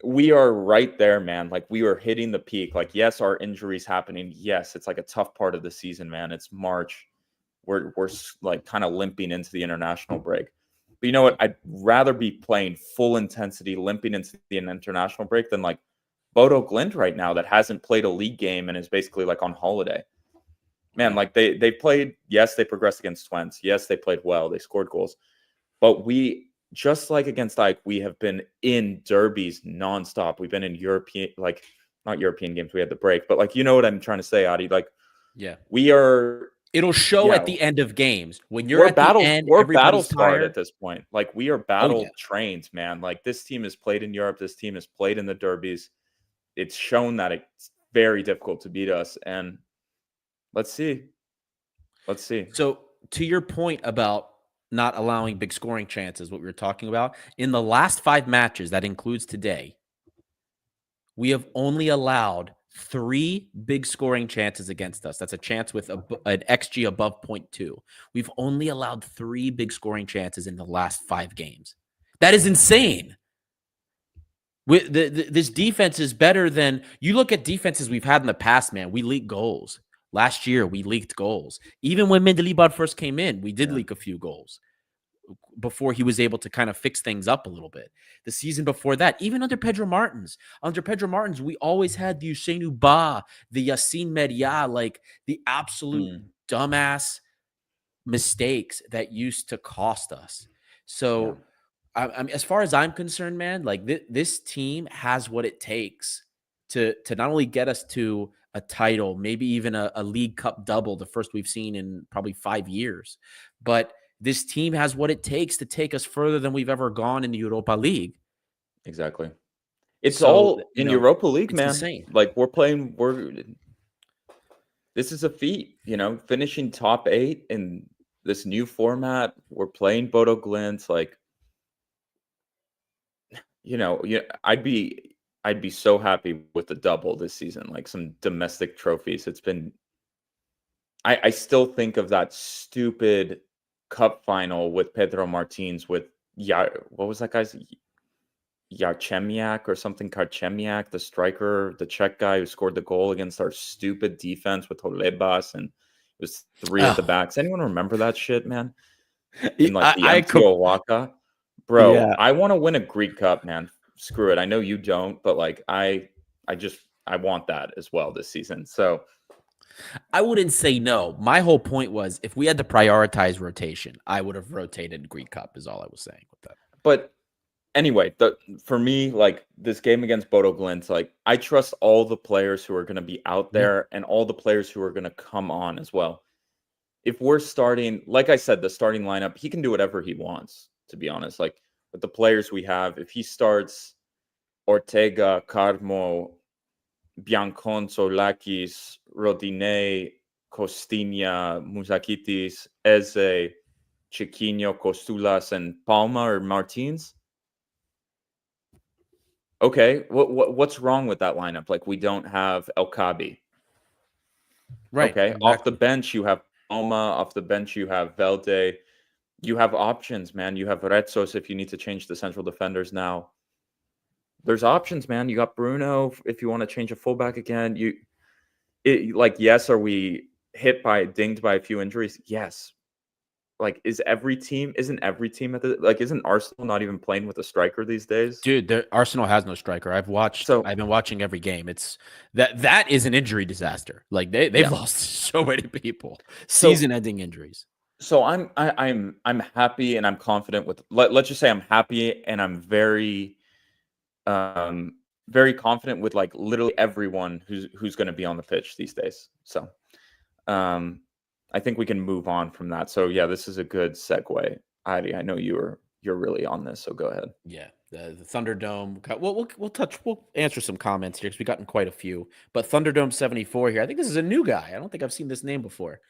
[SPEAKER 3] we are right there, man. Like we are hitting the peak. Like, yes, our injuries happening. Yes, it's like a tough part of the season, man. It's March. We're like kind of limping into the international break. But you know what? I'd rather be playing full intensity, limping into the international break than like Bodo Glimt right now that hasn't played a league game and is basically like on holiday. Man, like they played. Yes, they progressed against Twente. Yes, they played well. They scored goals. But we, just like against AEK, we have been in derbies nonstop. We've been in European, like not European games. We had the break, but like, you know what I'm trying to say, Adi? Like, we are.
[SPEAKER 1] It'll show at the end of games when you're at the end.
[SPEAKER 3] We're battle scarred at this point. Like we are battle trained, man. Like this team has played in Europe. This team has played in the derbies. It's shown that it's very difficult to beat us. And let's see.
[SPEAKER 1] So to your point about not allowing big scoring chances, what we were talking about, in the last 5 matches, that includes today, we have only allowed 3 big scoring chances against us. That's a chance with an XG above 0.2. We've only allowed 3 big scoring chances in the last 5 games. That is insane. This defense is better than you look at defenses we've had in the past, man. We leak goals. Last year, we leaked goals. Even when Mendilibar first came in, we did leak a few goals before he was able to kind of fix things up a little bit. The season before that, even under Pedro Martins, we always had the Usainu Ba, the Yassine Media, like the absolute dumbass mistakes that used to cost us. So I'm as far as I'm concerned, man, like this team has what it takes to not only get us to a title, maybe even a League Cup double, the first we've seen in probably 5 years, but this team has what it takes to take us further than we've ever gone in the Europa League.
[SPEAKER 3] Exactly. It's all in Europa League, man.
[SPEAKER 1] Insane.
[SPEAKER 3] Like this is a feat, finishing top 8 in this new format. We're playing Bodo Glimt. Like, I'd be so happy with the double this season, like some domestic trophies. It's been, I still think of that stupid cup final with Pedro Martins what was that guy's Yarchemiak or something, Karchemiak, the striker, the Czech guy who scored the goal against our stupid defense with Holebas, and it was 3 at the backs. Anyone remember that shit, man? In like the MTO Waka? Bro, yeah. I want to win a Greek Cup, man. Screw it. I know you don't, but like I want that as well this season. So
[SPEAKER 1] I wouldn't say no. My whole point was if we had to prioritize rotation, I would have rotated Greek Cup is all I was saying with that.
[SPEAKER 3] But anyway, for me, like this game against Bodo Glimt, like I trust all the players who are going to be out there and all the players who are going to come on as well. If we're starting, like I said, the starting lineup, he can do whatever he wants, to be honest. Like with the players we have, if he starts Ortega, Carmo, Bianconso, Lakis, Rodine, Costinha, Musakitis, Eze, Chiquinho, Costulas, and Palma or Martins. Okay, what's wrong with that lineup? Like we don't have El Kabi.
[SPEAKER 1] Right.
[SPEAKER 3] Okay, exactly. Off the bench you have Palma. Off the bench you have Velde. You have options, man. You have Retsos if you need to change the central defenders now. There's options, man. You got Bruno if you want to change a fullback again. Yes, are we dinged by a few injuries? Yes. Like, isn't every team isn't Arsenal not even playing with a striker these days?
[SPEAKER 1] Dude, Arsenal has no striker. I've been watching every game. It's that is an injury disaster. Like they've lost so many people. Season-ending injuries.
[SPEAKER 3] So I'm happy and I'm confident with let's just say I'm happy and I'm very very confident with like literally everyone who's going to be on the pitch these days. So I think we can move on from that. So yeah, this is a good segue. Heidi, I know you're really on this, so go ahead.
[SPEAKER 1] Yeah, the Thunderdome. We'll answer some comments here because we've gotten quite a few. But Thunderdome 74 here. I think this is a new guy. I don't think I've seen this name before.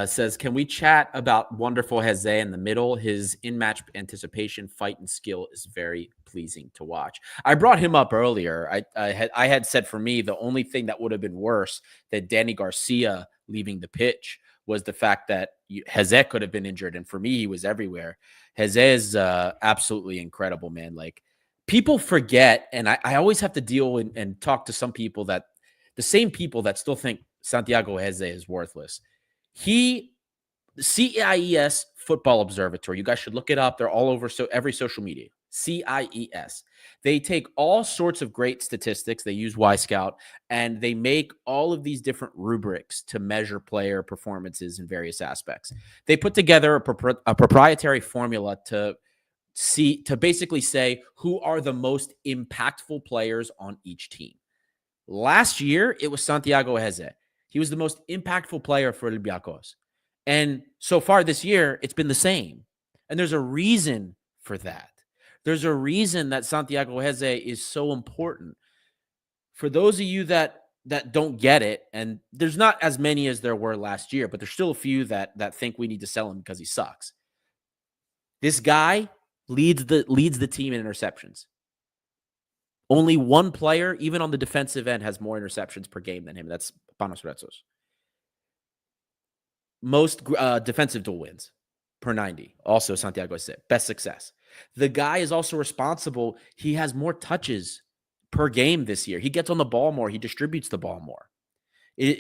[SPEAKER 1] Says, can we chat about wonderful Heze in the middle? His in-match anticipation, fight, and skill is very pleasing to watch. I brought him up earlier. I had said for me, the only thing that would have been worse than Danny Garcia leaving the pitch was the fact that Heze could have been injured. And for me, he was everywhere. Heze is absolutely incredible, man. Like people forget, and I always have to deal and talk to some people the same people that still think Santiago Heze is worthless. CIES Football Observatory. You guys should look it up. They're all over every social media. CIES. They take all sorts of great statistics. They use Scout, and they make all of these different rubrics to measure player performances in various aspects. They put together a proprietary formula to basically say who are the most impactful players on each team. Last year, it was Santiago Heze. He was the most impactful player for Olympiacos. And so far this year, it's been the same. And there's a reason for that. There's a reason that Santiago Heze is so important. For those of you that don't get it, and there's not as many as there were last year, but there's still a few that think we need to sell him because he sucks. This guy leads the team in interceptions. Only one player, even on the defensive end, has more interceptions per game than him. That's Panos Retsos. Most defensive duel wins per 90. Also, Santiago Heze. Best success. The guy is also responsible. He has more touches per game this year. He gets on the ball more. He distributes the ball more.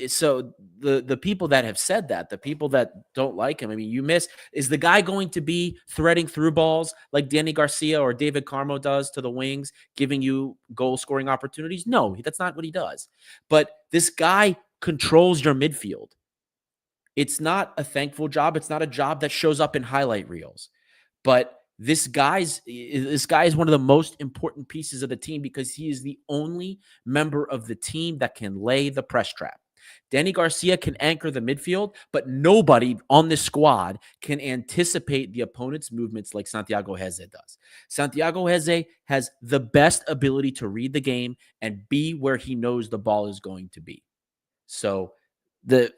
[SPEAKER 1] So the people that have said that, the people that don't like him, I mean, is the guy going to be threading through balls like Danny Garcia or David Carmo does to the wings, giving you goal scoring opportunities? No, that's not what he does. But this guy controls your midfield. It's not a thankful job. It's not a job that shows up in highlight reels. But this guy is one of the most important pieces of the team because he is the only member of the team that can lay the press trap. Danny Garcia can anchor the midfield, but nobody on this squad can anticipate the opponent's movements like Santiago Heze does. Santiago Heze has the best ability to read the game and be where he knows the ball is going to be. So the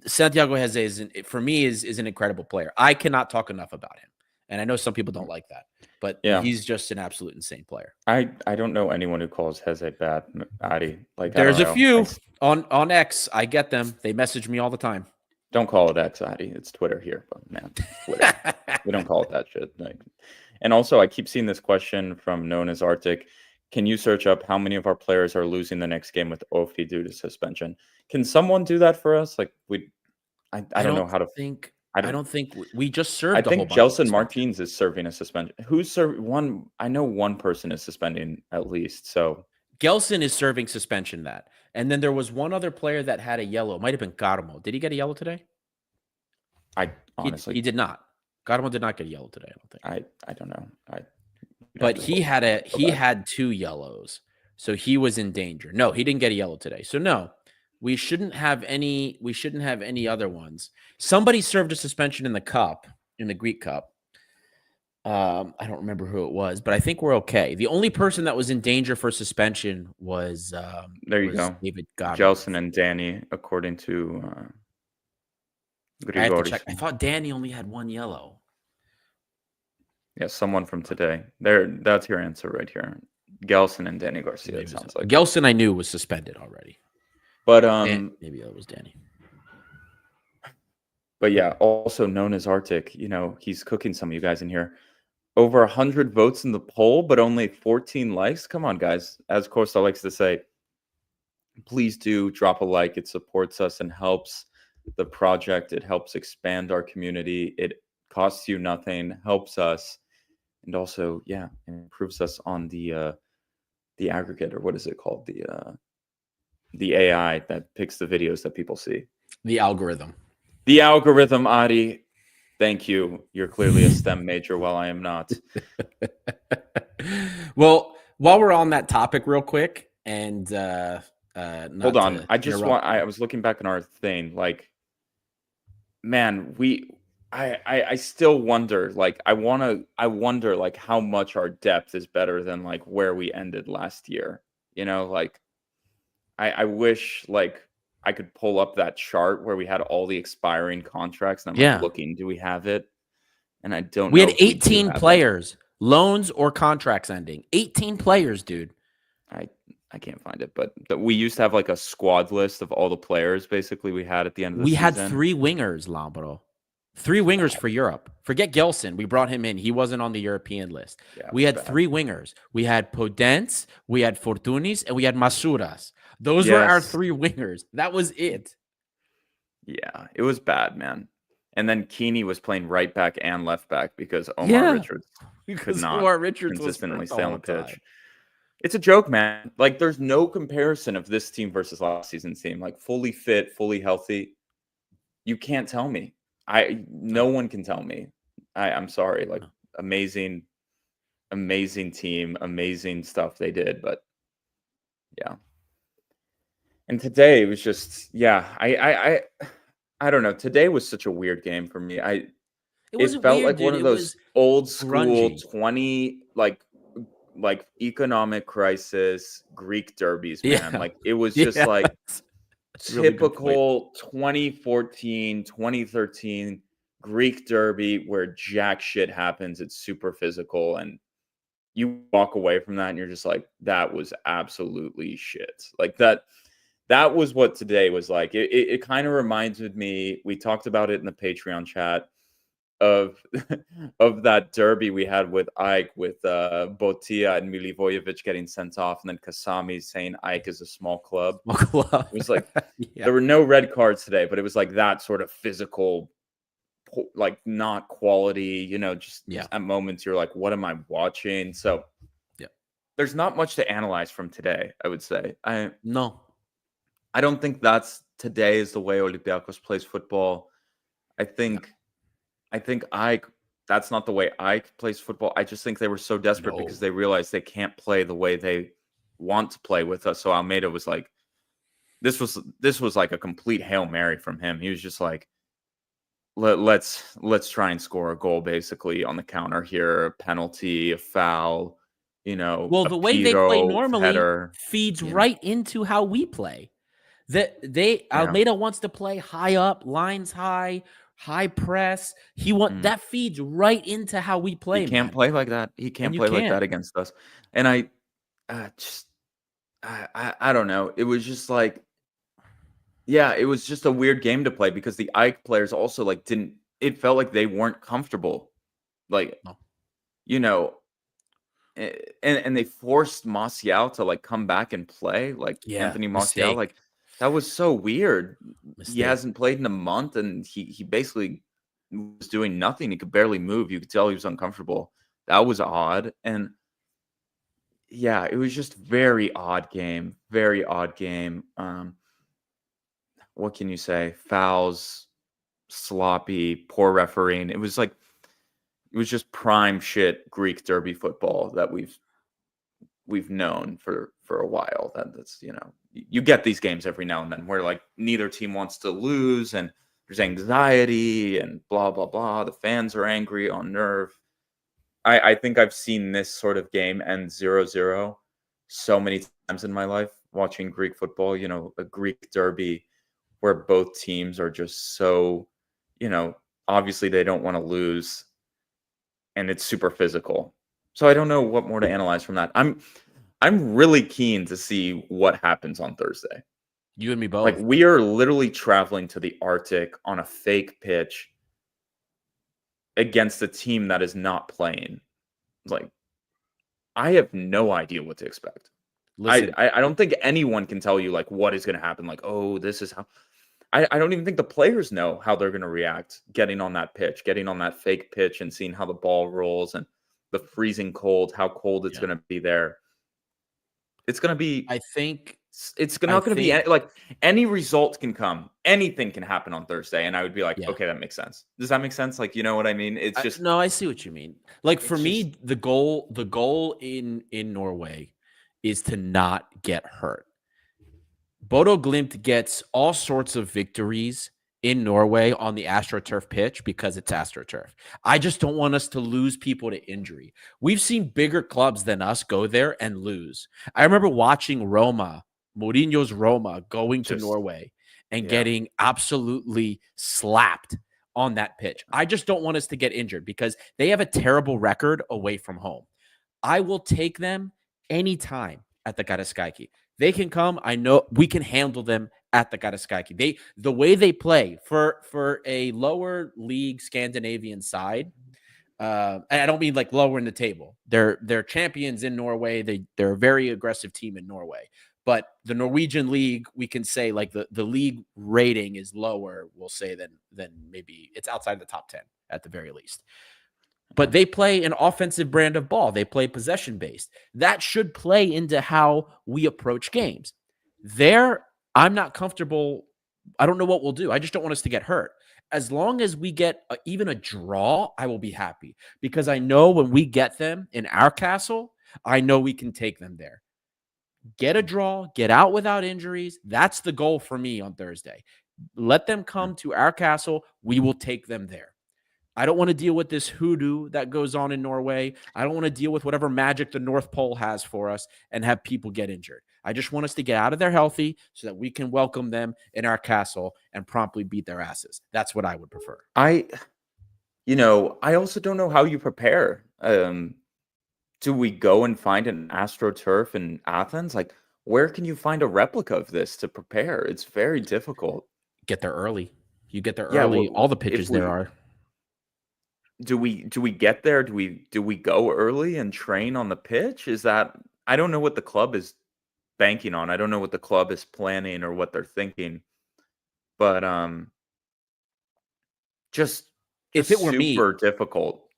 [SPEAKER 1] Santiago Heze for me is an incredible player. I cannot talk enough about him. And I know some people don't like that, but he's just an absolute insane player.
[SPEAKER 3] I don't know anyone who calls Heze bad, Adi. Like,
[SPEAKER 1] there's a few on X. I get them. They message me all the time.
[SPEAKER 3] Don't call it X, Adi. It's Twitter here, but man, Twitter. We don't call it that shit. Like, and also, I keep seeing this question from known as Arctic. Can you search up how many of our players are losing the next game with OFI due to suspension? Can someone do that for us? Like, I don't know how to
[SPEAKER 1] think. I don't think we just served.
[SPEAKER 3] I think Gelson Martins is serving a suspension. Who's serving one? I know one person is suspending at least. So
[SPEAKER 1] Gelson is serving suspension and then there was one other player that had a yellow. It might have been Carmo. Did he get a yellow today?
[SPEAKER 3] I honestly
[SPEAKER 1] he did not. Carmo did not get a yellow today. I don't think.
[SPEAKER 3] I don't know.
[SPEAKER 1] But he had 2 yellows, so he was in danger. No, he didn't get a yellow today. So no. We shouldn't have any other ones. Somebody served a suspension in the Greek Cup. I don't remember who it was, but I think we're okay. The only person that was in danger for suspension was
[SPEAKER 3] there you go,
[SPEAKER 1] David Goddard.
[SPEAKER 3] Gelson and Danny, according to
[SPEAKER 1] I have to check. I thought Danny only had 1 yellow.
[SPEAKER 3] Yeah, someone from today. That's your answer right here. Gelson and Danny Garcia. It sounds like
[SPEAKER 1] Gelson. I knew was suspended already.
[SPEAKER 3] But
[SPEAKER 1] maybe that was Danny.
[SPEAKER 3] But yeah, also known as Arctic, he's cooking some of you guys in here. Over 100 votes in the poll, but only 14 likes. Come on, guys. As Costa likes to say, please do drop a like. It supports us and helps the project. It helps expand our community. It costs you nothing, helps us, and also, improves us on the aggregate, or what is it called? The AI that picks the videos that people see.
[SPEAKER 1] The algorithm.
[SPEAKER 3] The algorithm, Adi. Thank you. You're clearly a STEM major while I am not.
[SPEAKER 1] Well, while we're on that topic real quick, and
[SPEAKER 3] hold on. I was looking back on our thing. Like, man, I still wonder, like, I wonder like how much our depth is better than like where we ended last year. Like, I wish like I could pull up that chart where we had all the expiring contracts. And I'm looking, do we have it? And I don't know.
[SPEAKER 1] We had 18 players, loans or contracts ending. 18 players, dude.
[SPEAKER 3] I can't find it, but we used to have like a squad list of all the players basically we had at the end of the season.
[SPEAKER 1] We had 3 wingers, Lambro. 3 wingers for Europe. Forget Gelson. We brought him in. He wasn't on the European list. We had 3 wingers. We had Podence, we had Fortunis, and we had Masuras. Those were our 3 wingers. That was it.
[SPEAKER 3] Yeah, it was bad, man. And then Keeney was playing right back and left back because Omar Richards could not consistently stay on the pitch. It's a joke, man. Like, there's no comparison of this team versus last season's team. Like, fully fit, fully healthy. You can't tell me. No one can tell me. I'm sorry. Like, amazing team, amazing stuff they did, but yeah. And today it was just, I don't know. Today was such a weird game for me. It felt like one of those old school grungy. 20 like economic crisis Greek derbies, man. Like, it was just like typical 2014, 2013 Greek derby where jack shit happens. It's super physical, and you walk away from that and you're just like, that was absolutely shit. Like, that was what today was like. It kind of reminded me, we talked about it in the Patreon chat. of of that derby we had with Ike, with Botia and Milivojevic getting sent off, and then Kasami saying Ike is a small club.
[SPEAKER 1] Small club.
[SPEAKER 3] It was like
[SPEAKER 1] Yeah.
[SPEAKER 3] there were no red cards today, but it was like that sort of physical, like not quality, just at moments you're like, what am I watching? So there's not much to analyze from today, I would say. I don't think today is the way Olympiacos plays football. I think that's not the way Ike plays football. I just think they were so desperate because they realized they can't play the way they want to play with us. So Almeida was like, this was like a complete Hail Mary from him. He was just like, let's try and score a goal basically on the counter here, a penalty, a foul,
[SPEAKER 1] Well, the way they play normally
[SPEAKER 3] header,
[SPEAKER 1] feeds right into how we play. Almeida wants to play high up, lines high press. That feeds right into how we play.
[SPEAKER 3] He can't play like that. He can't play like that against us. And I don't know. It was just like, it was just a weird game to play because the Ike players also it felt like they weren't comfortable. And they forced Martial to come back and play Anthony Martial. That was so weird. He hasn't played in a month and he basically was doing nothing. He could barely move. You could tell he was uncomfortable. That was odd. And it was just very odd game. Very odd game. What can you say? Fouls, sloppy, poor refereeing. It was just prime shit Greek derby football that we've known for a while. That's you get these games every now and then where neither team wants to lose and there's anxiety and blah blah blah. The fans are angry on nerve. I think I've seen this sort of game end 0-0 so many times in my life watching Greek football. A Greek derby where both teams are just so, obviously they don't want to lose. And it's super physical. So I don't know what more to analyze from that. I'm really keen to see what happens on Thursday.
[SPEAKER 1] You and me both.
[SPEAKER 3] We are literally traveling to the Arctic on a fake pitch against a team that is not playing. I have no idea what to expect. Listen, I don't think anyone can tell you what is going to happen. This is how. I don't even think the players know how they're going to react getting on that pitch, getting on that fake pitch and seeing how the ball rolls and the freezing cold, how cold it's going to be there. It's going to be,
[SPEAKER 1] I think
[SPEAKER 3] it's not going to be any result can come. Anything can happen on Thursday. And I would be okay, that makes sense. Does that make sense? You know what I mean? It's just,
[SPEAKER 1] no, I see what you mean. For me, the goal in Norway is to not get hurt. Bodo Glimt gets all sorts of victories in Norway on the AstroTurf pitch because it's AstroTurf. I just don't want us to lose people to injury. We've seen bigger clubs than us go there and lose. I remember watching Mourinho's Roma, going to Norway and getting absolutely slapped on that pitch. I just don't want us to get injured because they have a terrible record away from home. I will take them anytime at the Karagiannis. They can come. I know we can handle them at the Karagiannis. The way they play for a lower league Scandinavian side, and I don't mean lower in the table. They're champions in Norway. They're a very aggressive team in Norway. But the Norwegian league, we can say the league rating is lower, we'll say, than maybe it's outside the top 10 at the very least. But they play an offensive brand of ball. They play possession-based. That should play into how we approach games. There, I'm not comfortable. I don't know what we'll do. I just don't want us to get hurt. As long as we get even a draw, I will be happy. Because I know when we get them in our castle, I know we can take them there. Get a draw, get out without injuries. That's the goal for me on Thursday. Let them come to our castle. We will take them there. I don't want to deal with this hoodoo that goes on in Norway. I don't want to deal with whatever magic the North Pole has for us and have people get injured. I just want us to get out of there healthy so that we can welcome them in our castle and promptly beat their asses. That's what I would prefer.
[SPEAKER 3] I also don't know how you prepare. Do we go and find an AstroTurf in Athens? Where can you find a replica of this to prepare? It's very difficult.
[SPEAKER 1] Get there early. You get there early. All the pitches there are.
[SPEAKER 3] do we get there? Do we go early and train on the pitch? Is that, I don't know what the club is banking on. I don't know what the club is planning or what they're thinking. But just
[SPEAKER 1] If it were me,
[SPEAKER 3] super difficult.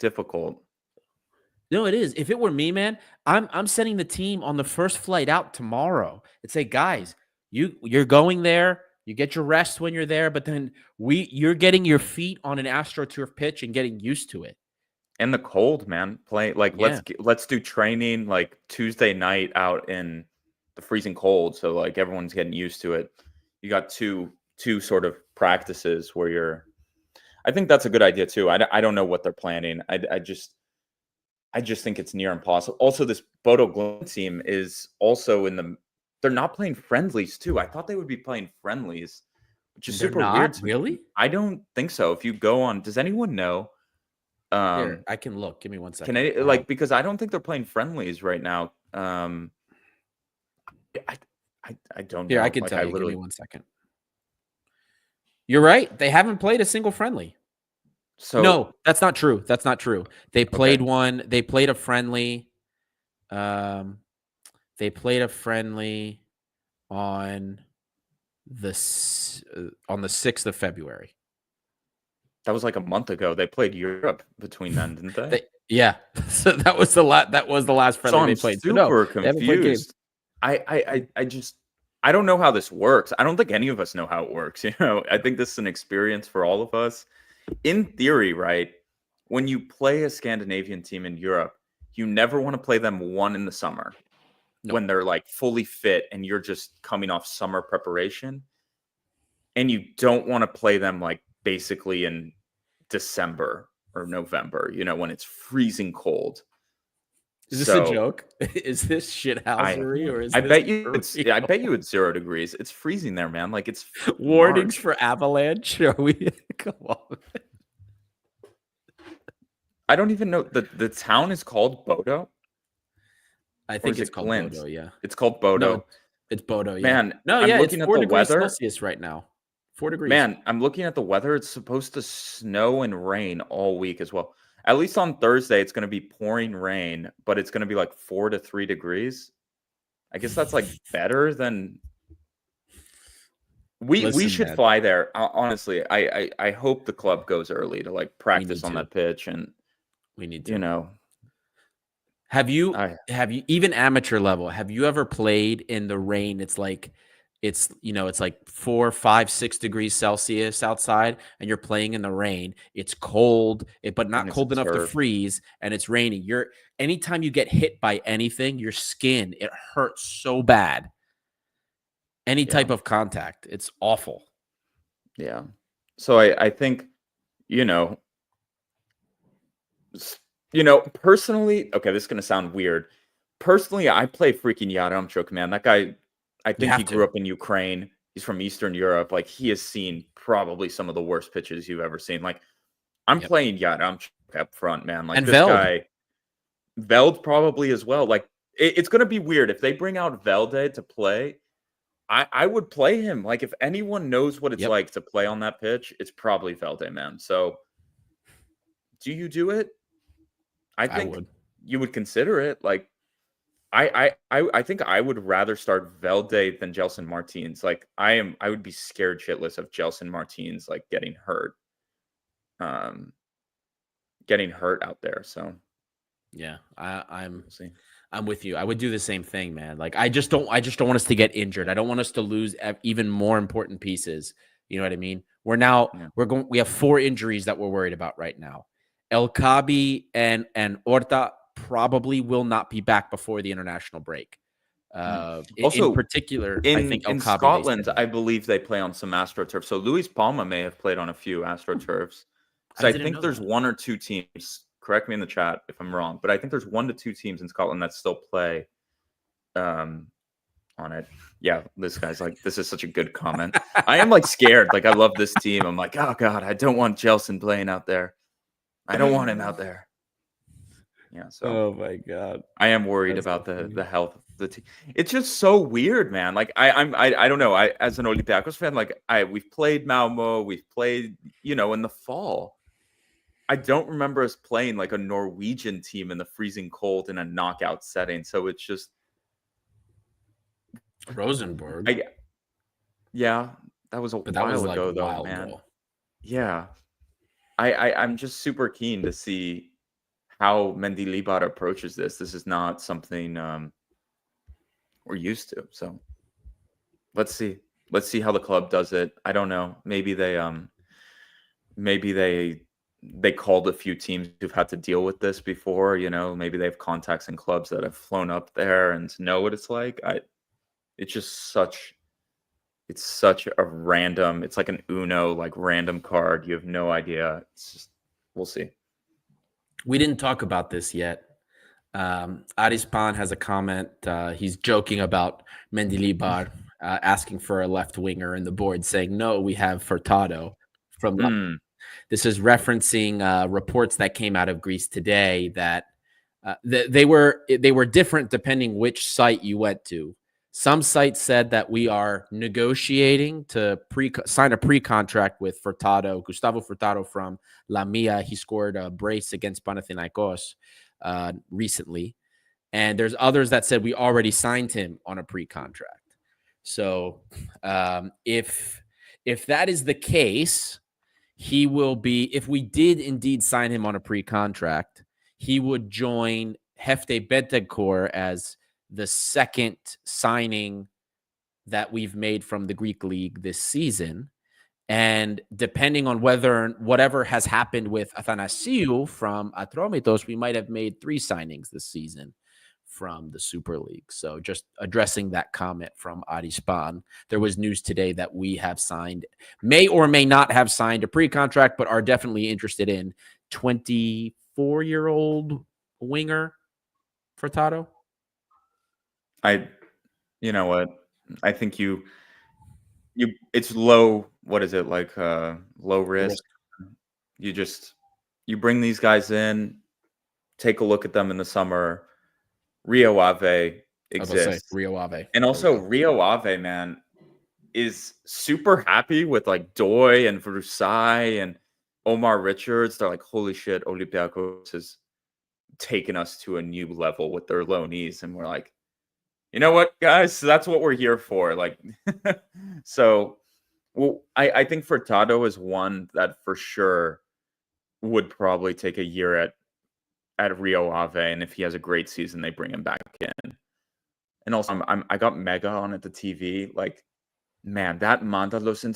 [SPEAKER 1] no, it is. If it were me, man, I'm sending the team on the first flight out tomorrow and say, guys, you're going there. You get your rest when you're there, but then you're getting your feet on an AstroTurf pitch and getting used to it.
[SPEAKER 3] And the cold, man. Play like
[SPEAKER 1] Yeah.
[SPEAKER 3] let's do training like Tuesday night out in the freezing cold, so like everyone's getting used to it. You got two sort of practices where you're. I think that's a good idea too. I don't know what they're planning. I just think it's near impossible. Also, this Bodo Glimt team is also they're not playing friendlies too. I thought they would be playing friendlies, which is super weird.
[SPEAKER 1] Really?
[SPEAKER 3] I don't think so. If you go on, does anyone know?
[SPEAKER 1] Here, I can look. Give me 1 second.
[SPEAKER 3] Can I because I don't think they're playing friendlies right now. I don't know.
[SPEAKER 1] Here, I can tell you. Give me 1 second. You're right. They haven't played a single friendly.
[SPEAKER 3] So
[SPEAKER 1] no, that's not true. That's not true. They played one. They played a friendly. They played a friendly on the 6th of February.
[SPEAKER 3] That was like a month ago. They played Europe between then, didn't they?
[SPEAKER 1] Yeah. So that was the last friendly they played.
[SPEAKER 3] Super confused. I don't know how this works. I don't think any of us know how it works. You know, I think this is an experience for all of us. In theory, right? When you play a Scandinavian team in Europe, you never want to play them one in the summer when they're like fully fit and you're just coming off summer preparation. And you don't want to play them like basically in December or November, you know, when it's freezing cold.
[SPEAKER 1] Is this a joke? Is this shithousery or is
[SPEAKER 3] I bet you it's 0 degrees. It's freezing there, man. Like it's
[SPEAKER 1] warnings for avalanche. Are we come on?
[SPEAKER 3] I don't even know the town is called Bodo.
[SPEAKER 1] I think it's called Glimt? Bodo. Yeah,
[SPEAKER 3] it's called Bodo.
[SPEAKER 1] No, it's Bodo. Yeah.
[SPEAKER 3] Man,
[SPEAKER 1] no,
[SPEAKER 3] yeah,
[SPEAKER 1] it's 4 degrees Celsius right now. 4 degrees.
[SPEAKER 3] Man, I'm looking at the weather. It's supposed to snow and rain all week as well. At least on Thursday, it's going to be pouring rain, but it's going to be like 4 to 3 degrees. I guess that's like better than we should fly there. Honestly, I hope the club goes early to like practice on that pitch, and
[SPEAKER 1] we need to.
[SPEAKER 3] You know,
[SPEAKER 1] have you even amateur level? Have you ever played in the rain? It's like 4, 5, 6 degrees Celsius outside and you're playing in the rain. It's cold, but not cold enough to freeze, and it's raining. Anytime you get hit by anything, your skin, it hurts so bad. Any type of contact, it's awful.
[SPEAKER 3] Yeah. So I think, personally, okay, this is going to sound weird. Personally, I play freaking Yaremchuk, man. That guy, I think he grew up in Ukraine. He's from Eastern Europe. Like, he has seen probably some of the worst pitches you've ever seen. Like, I'm playing Yaremchuk up front, man. Like, and this guy, Veld probably as well. Like, it's going to be weird. If they bring out Velde to play, I would play him. Like, if anyone knows what it's like to play on that pitch, it's probably Velde, man. So, do you do it? I think you would consider it. Like, I think I would rather start Velde than Gelson Martins. Like, I would be scared shitless of Gelson Martins like getting hurt out there. So
[SPEAKER 1] yeah, I'm with you. I would do the same thing, man. Like, I just don't want us to get injured. I don't want us to lose even more important pieces. You know what I mean? We have 4 injuries that we're worried about right now. El Kabi and Orta probably will not be back before the international break. Also, in particular, I think
[SPEAKER 3] in Scotland, I believe they play on some AstroTurf. So Luis Palma may have played on a few AstroTurfs. So I think there's 1 or 2 teams. Correct me in the chat if I'm wrong, but I think there's 1 to 2 teams in Scotland that still play on it. Yeah, this guy's like, this is such a good comment. I am like scared. Like, I love this team. I'm like, oh God, I don't want Gelson playing out there. I don't want him out there. Yeah. So.
[SPEAKER 1] Oh my God.
[SPEAKER 3] I am worried about the health of the team. It's just so weird, man. Like, I don't know. As an Olympiacos fan, like we've played Malmo, we've played, in the fall. I don't remember us playing like a Norwegian team in the freezing cold in a knockout setting. So it's just
[SPEAKER 1] Rosenborg,
[SPEAKER 3] yeah, that was a
[SPEAKER 1] but that was
[SPEAKER 3] while
[SPEAKER 1] like a
[SPEAKER 3] ago though,
[SPEAKER 1] while
[SPEAKER 3] man.
[SPEAKER 1] ago.
[SPEAKER 3] Yeah. I'm just super keen to see how Mendilibar approaches this. This is not something we're used to. So let's see. Let's see how the club does it. I don't know. Maybe they called a few teams who've had to deal with this before, maybe they have contacts in clubs that have flown up there and know what it's like. It's just such a random, it's like an Uno, like random card. You have no idea. It's just, we'll see.
[SPEAKER 1] We didn't talk about this yet. Arispan has a comment. He's joking about Mendilibar asking for a left winger, and the board saying, no, we have Furtado from Lato. This is referencing reports that came out of Greece today that they were different depending which site you went to. Some sites said that we are negotiating to sign a pre-contract with Gustavo Furtado from Lamia. He scored a brace against Panathinaikos recently. And there's others that said we already signed him on a pre-contract. So if that is the case, he will be, if we did indeed sign him on a pre-contract, he would join Hefte Bentancur as the second signing that we've made from the Greek league this season. And depending on whatever has happened with Athanasiou from Atromitos, we might have made 3 signings this season from the Super League. So just addressing that comment from Arispan, there was news today that we have signed, may or may not have signed a pre-contract, but are definitely interested in 24-year-old winger Furtado.
[SPEAKER 3] You know what? I think it's low. What is it like? Low risk. You bring these guys in, take a look at them in the summer. Rio Ave exists.
[SPEAKER 1] Rio Ave.
[SPEAKER 3] And also Rio Ave, man, is super happy with like Doi and Versailles and Omar Richards. They're like, holy shit, Olympiacos has taken us to a new level with their loanees. And we're like, you know what, guys? That's what we're here for. Like, so, well, I think Furtado is one that for sure would probably take a year at Rio Ave, and if he has a great season, they bring him back in. And also, I got Mega on at the TV. Like, man, that Mandalos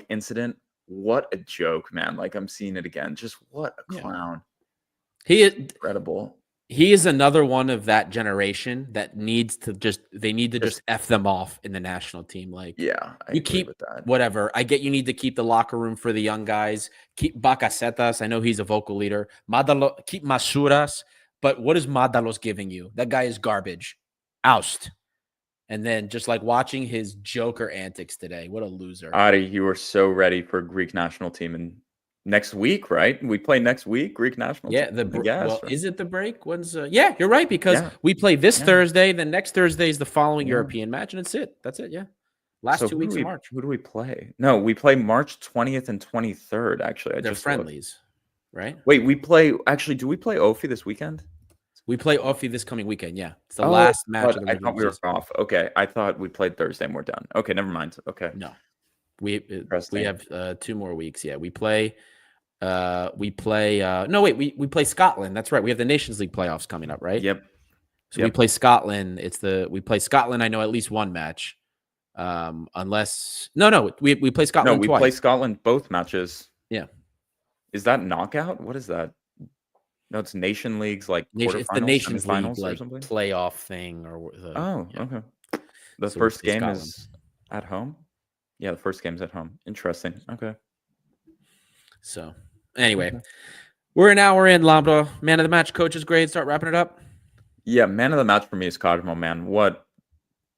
[SPEAKER 3] incident, what a joke, man! Like, I'm seeing it again. Just what a clown.
[SPEAKER 1] He is
[SPEAKER 3] incredible.
[SPEAKER 1] He is another one of that generation that needs to just F them off in the national team. Like,
[SPEAKER 3] yeah,
[SPEAKER 1] you keep whatever. I get you need to keep the locker room for the young guys. Keep Bakasetas. I know he's a vocal leader. Keep Masuras. But what is Madalos giving you? That guy is garbage. Oust. And then just like watching his Joker antics today. What a loser.
[SPEAKER 3] Adi, you were so ready for Greek national team and next week, right? We play next week, Greek national team.
[SPEAKER 1] Is it the break? When's yeah, you're right, because we play this Thursday, then next Thursday is the following European match, and that's it. Yeah. Last 2 weeks of March.
[SPEAKER 3] Who do we play? No, we play March 20th and 23rd, actually.
[SPEAKER 1] They're friendlies, right?
[SPEAKER 3] Wait, do we play OFI this weekend?
[SPEAKER 1] We play OFI this coming weekend, yeah. It's the last match of the
[SPEAKER 3] I thought we were off. Okay, I thought we played Thursday and we're done. Okay, never mind. Okay.
[SPEAKER 1] No. We have 2 more weeks. Yeah, we play we play Scotland. That's right. We have the Nations League playoffs coming up, right?
[SPEAKER 3] Yep.
[SPEAKER 1] So we play Scotland. We play Scotland. I know at least one match. We play Scotland.
[SPEAKER 3] No, we
[SPEAKER 1] twice.
[SPEAKER 3] play Scotland both matches.
[SPEAKER 1] Yeah.
[SPEAKER 3] Is that knockout? What is that? No, it's Nation Leagues
[SPEAKER 1] it's the Nations League
[SPEAKER 3] or something?
[SPEAKER 1] Playoff thing
[SPEAKER 3] okay. The first game is at home. Yeah, the first game's at home. Interesting. Okay.
[SPEAKER 1] So anyway, we're an hour in. Lambda, man of the match, coach's grade. Start wrapping it up.
[SPEAKER 3] Yeah, man of the match for me is Cardinal, man. What?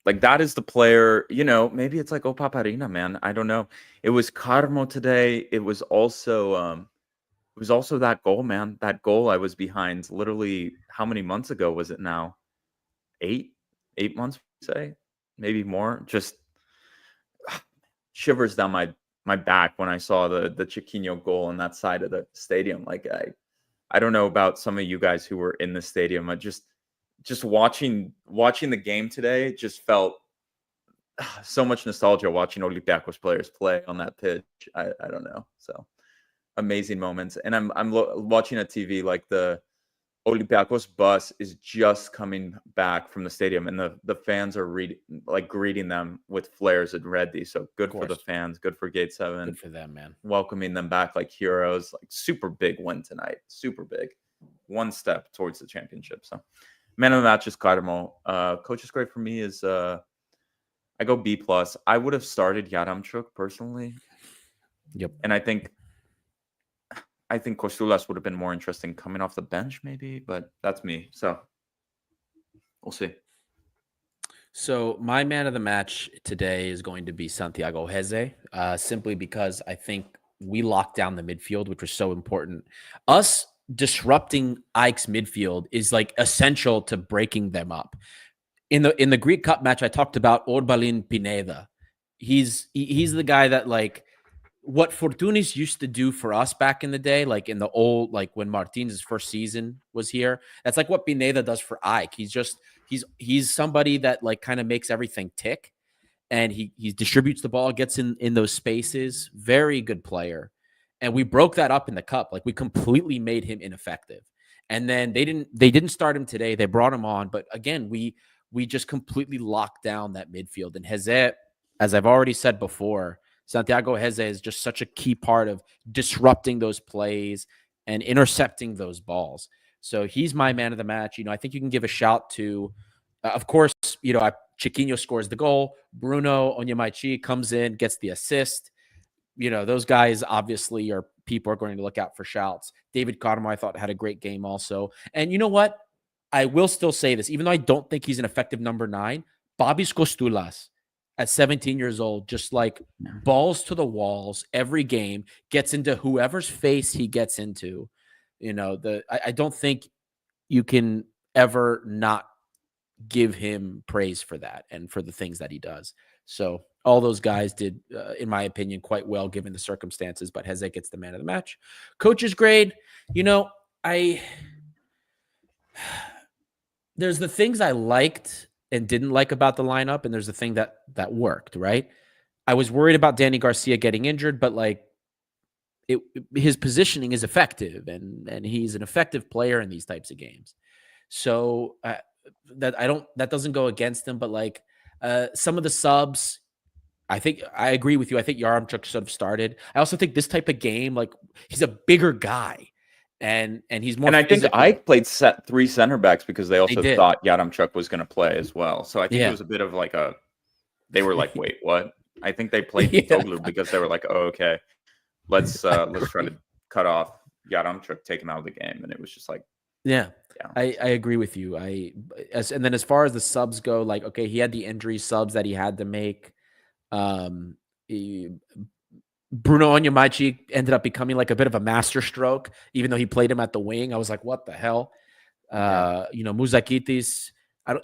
[SPEAKER 3] Like, that is the player, maybe it's like OPAP Arena, man. I don't know. It was Carmo today. It was also that goal, man. That goal I was behind literally, how many months ago was it now? 8 months, say? Maybe more. Just shivers down my my back when I saw the Chiquinho goal on that side of the stadium. Like I don't know about some of you guys who were in the stadium. I just watching the game today just felt so much nostalgia watching Olympiacos players play on that pitch. I don't know. So amazing moments. And I'm watching a TV, like the Olympiacos bus is just coming back from the stadium, and the fans are greeting them with flares and red. So good for the fans, good for Gate 7.
[SPEAKER 1] Good for them, man.
[SPEAKER 3] Welcoming them back like heroes. Like super big win tonight. Super big. One step towards the championship. So man of the match is Carmo. Coach's grade for me is I go B+. I would have started Yaramchuk personally.
[SPEAKER 1] Yep.
[SPEAKER 3] And I think Kostulas would have been more interesting coming off the bench, maybe, but that's me. So we'll see.
[SPEAKER 1] So my man of the match today is going to be Santiago Heze, simply because I think we locked down the midfield, which was so important. Us disrupting AEK's midfield is like essential to breaking them up. In the Greek Cup match, I talked about Orbalin Pineda. He's the guy that, like, what Fortunis used to do for us back in the day, like in the old, like when Martin's first season was here, that's like what Pineda does for AEK. He's somebody that like kind of makes everything tick, and he distributes the ball, gets in those spaces. Very good player. And we broke that up in the cup. Like we completely made him ineffective. And then they didn't start him today. They brought him on, but again, we just completely locked down that midfield. And Heze, as I've already said before, Santiago Heze is just such a key part of disrupting those plays and intercepting those balls. So he's my man of the match. I think you can give a shout to, of course, Chiquinho scores the goal. Bruno Onyemaichi comes in, gets the assist. Those guys obviously people are going to look out for shouts. David Carmo, I thought, had a great game also. And you know what? I will still say this, even though I don't think he's an effective number 9, Babis Kostulas at 17 years old, just like balls to the walls every game, gets into whoever's face he gets into. I don't think you can ever not give him praise for that and for the things that he does. So all those guys did, in my opinion, quite well given the circumstances, but Heze gets the man of the match. Coach's grade, there's the things I liked and didn't like about the lineup, and there's the thing that worked, right? I was worried about Danny Garcia getting injured, but like his positioning is effective, and he's an effective player in these types of games. So that doesn't go against him, but like some of the subs, I think I agree with you. I think Yaramchuk should have started. I also think this type of game, like he's a bigger guy. And he's more.
[SPEAKER 3] And I think I played 3 center backs because they also thought Yaramchuk was going to play as well. So I think it was a bit of like they were like, wait, what? I think they played Toglu because they were like, oh, okay, let's try to cut off Yaramchuk, take him out of the game, and it was just like,
[SPEAKER 1] I agree with you. And then as far as the subs go, like, okay, he had the injury subs that he had to make. Bruno Onyemaichi ended up becoming like a bit of a masterstroke, even though he played him at the wing. I was like, what the hell? Mouzakitis,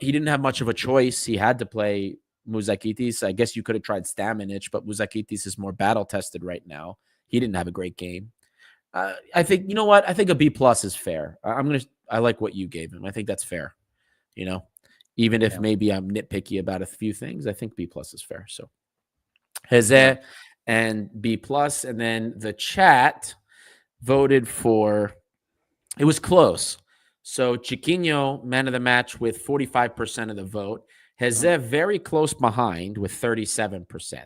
[SPEAKER 1] he didn't have much of a choice. He had to play Mouzakitis. I guess you could have tried Stamenic, but Mouzakitis is more battle tested right now. He didn't have a great game. I think, you know what? I think a B+ is fair. I like what you gave him. I think that's fair. Even if maybe I'm nitpicky about a few things, I think B+ is fair. So Heze and B+, and then the chat voted for, it was close. So Chiquinho, man of the match with 45% of the vote. Heze very close behind with 37%.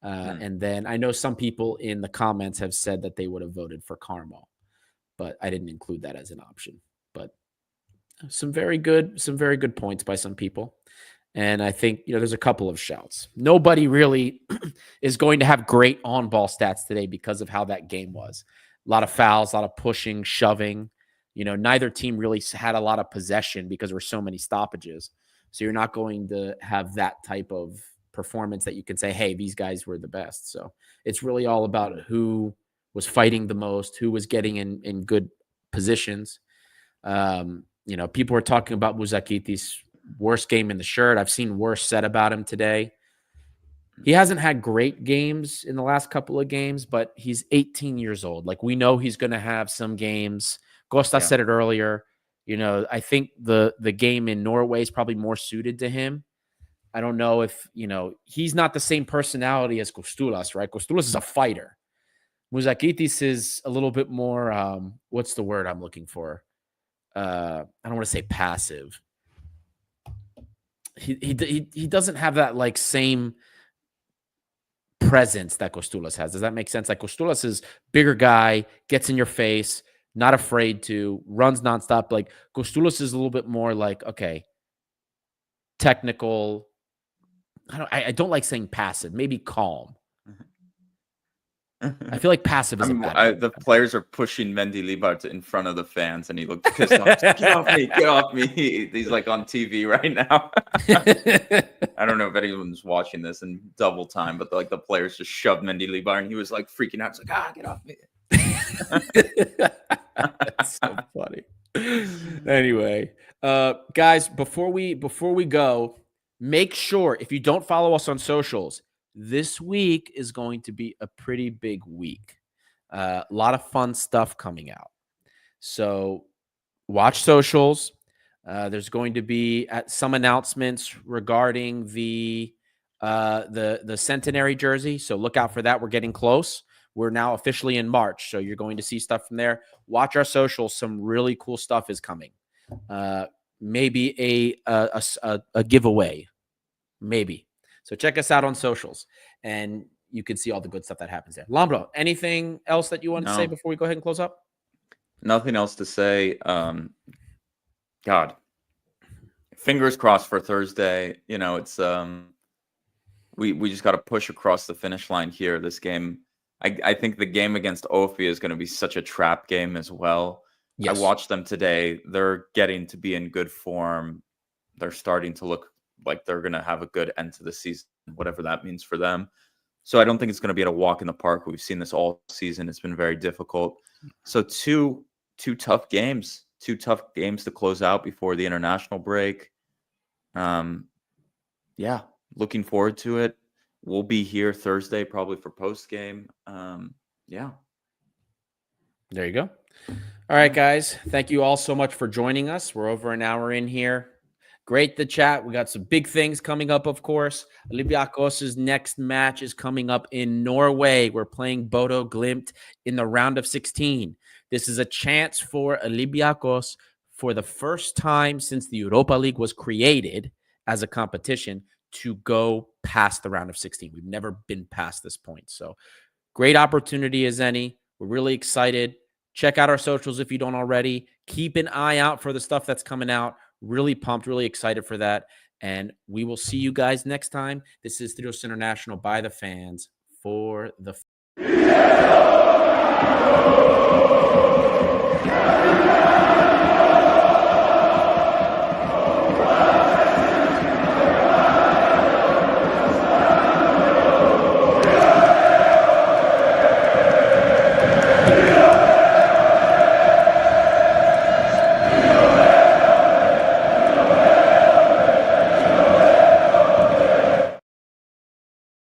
[SPEAKER 1] And then I know some people in the comments have said that they would have voted for Carmo, but I didn't include that as an option. But some very good points by some people. And I think, there's a couple of shouts. Nobody really is going to have great on-ball stats today because of how that game was. A lot of fouls, a lot of pushing, shoving. Neither team really had a lot of possession because there were so many stoppages. So you're not going to have that type of performance that you can say, hey, these guys were the best. So it's really all about who was fighting the most, who was getting in good positions. People were talking about Mouzakitis' worst game in the shirt. I've seen worse said about him today. He hasn't had great games in the last couple of games, but he's 18 years old. Like, we know he's going to have some games. Costa said it earlier. You know, I think the game in Norway is probably more suited to him. I don't know if, you know, he's not the same personality as Kostulas, right? Kostulas is a fighter. Mouzakitis is a little bit more, what's the word I'm looking for? I don't want to say passive. He doesn't have that like same presence that Kostulas has. Does that make sense? Like, Kostulas is bigger guy, gets in your face, not afraid to, runs nonstop. Like, Kostulas is a little bit more like, okay, technical. I don't like saying passive, maybe calm. I feel like passive is
[SPEAKER 3] the players are pushing Mendy Libar in front of the fans, and he looked pissed off. Get off me! Get off me! He's like on TV right now. I don't know if anyone's watching this in double time, but the players just shoved Mendy Libar, and he was like freaking out. He's like, get off me!
[SPEAKER 1] That's so funny. Anyway, guys, before we go, make sure, if you don't follow us on socials, this week is going to be a pretty big week. A lot of fun stuff coming out. So watch socials. There's going to be some announcements regarding the centenary jersey. So look out for that. We're getting close. We're now officially in March, so you're going to see stuff from there. Watch our socials. Some really cool stuff is coming. Maybe a giveaway. Maybe. So check us out on socials, and you can see all the good stuff that happens there. Lambro, anything else that you want to say before we go ahead and close up?
[SPEAKER 3] Nothing else to say. God, fingers crossed for Thursday. You know, it's we just got to push across the finish line here. This game, I think the game against Ofia is going to be such a trap game as well. Yes. I watched them today. They're getting to be in good form. They're starting to look like they're going to have a good end to the season, whatever that means for them. So I don't think it's going to be a walk in the park. We've seen this all season. It's been very difficult. So two tough games to close out before the international break. Yeah, looking forward to it. We'll be here Thursday, probably for post game. Yeah.
[SPEAKER 1] There you go. All right, guys. Thank you all so much for joining us. We're over an hour in here. Great to chat. We got some big things coming up, of course. Olympiakos' next match is coming up in Norway. We're playing Bodo Glimt in the round of 16. This is a chance for Olympiakos, for the first time since the Europa League was created as a competition, to go past the round of 16. We've never been past this point. So great opportunity as any. We're really excited. Check out our socials if you don't already. Keep an eye out for the stuff that's coming out. Really pumped, really excited for that. And we will see you guys next time. This is Trios International by the fans for the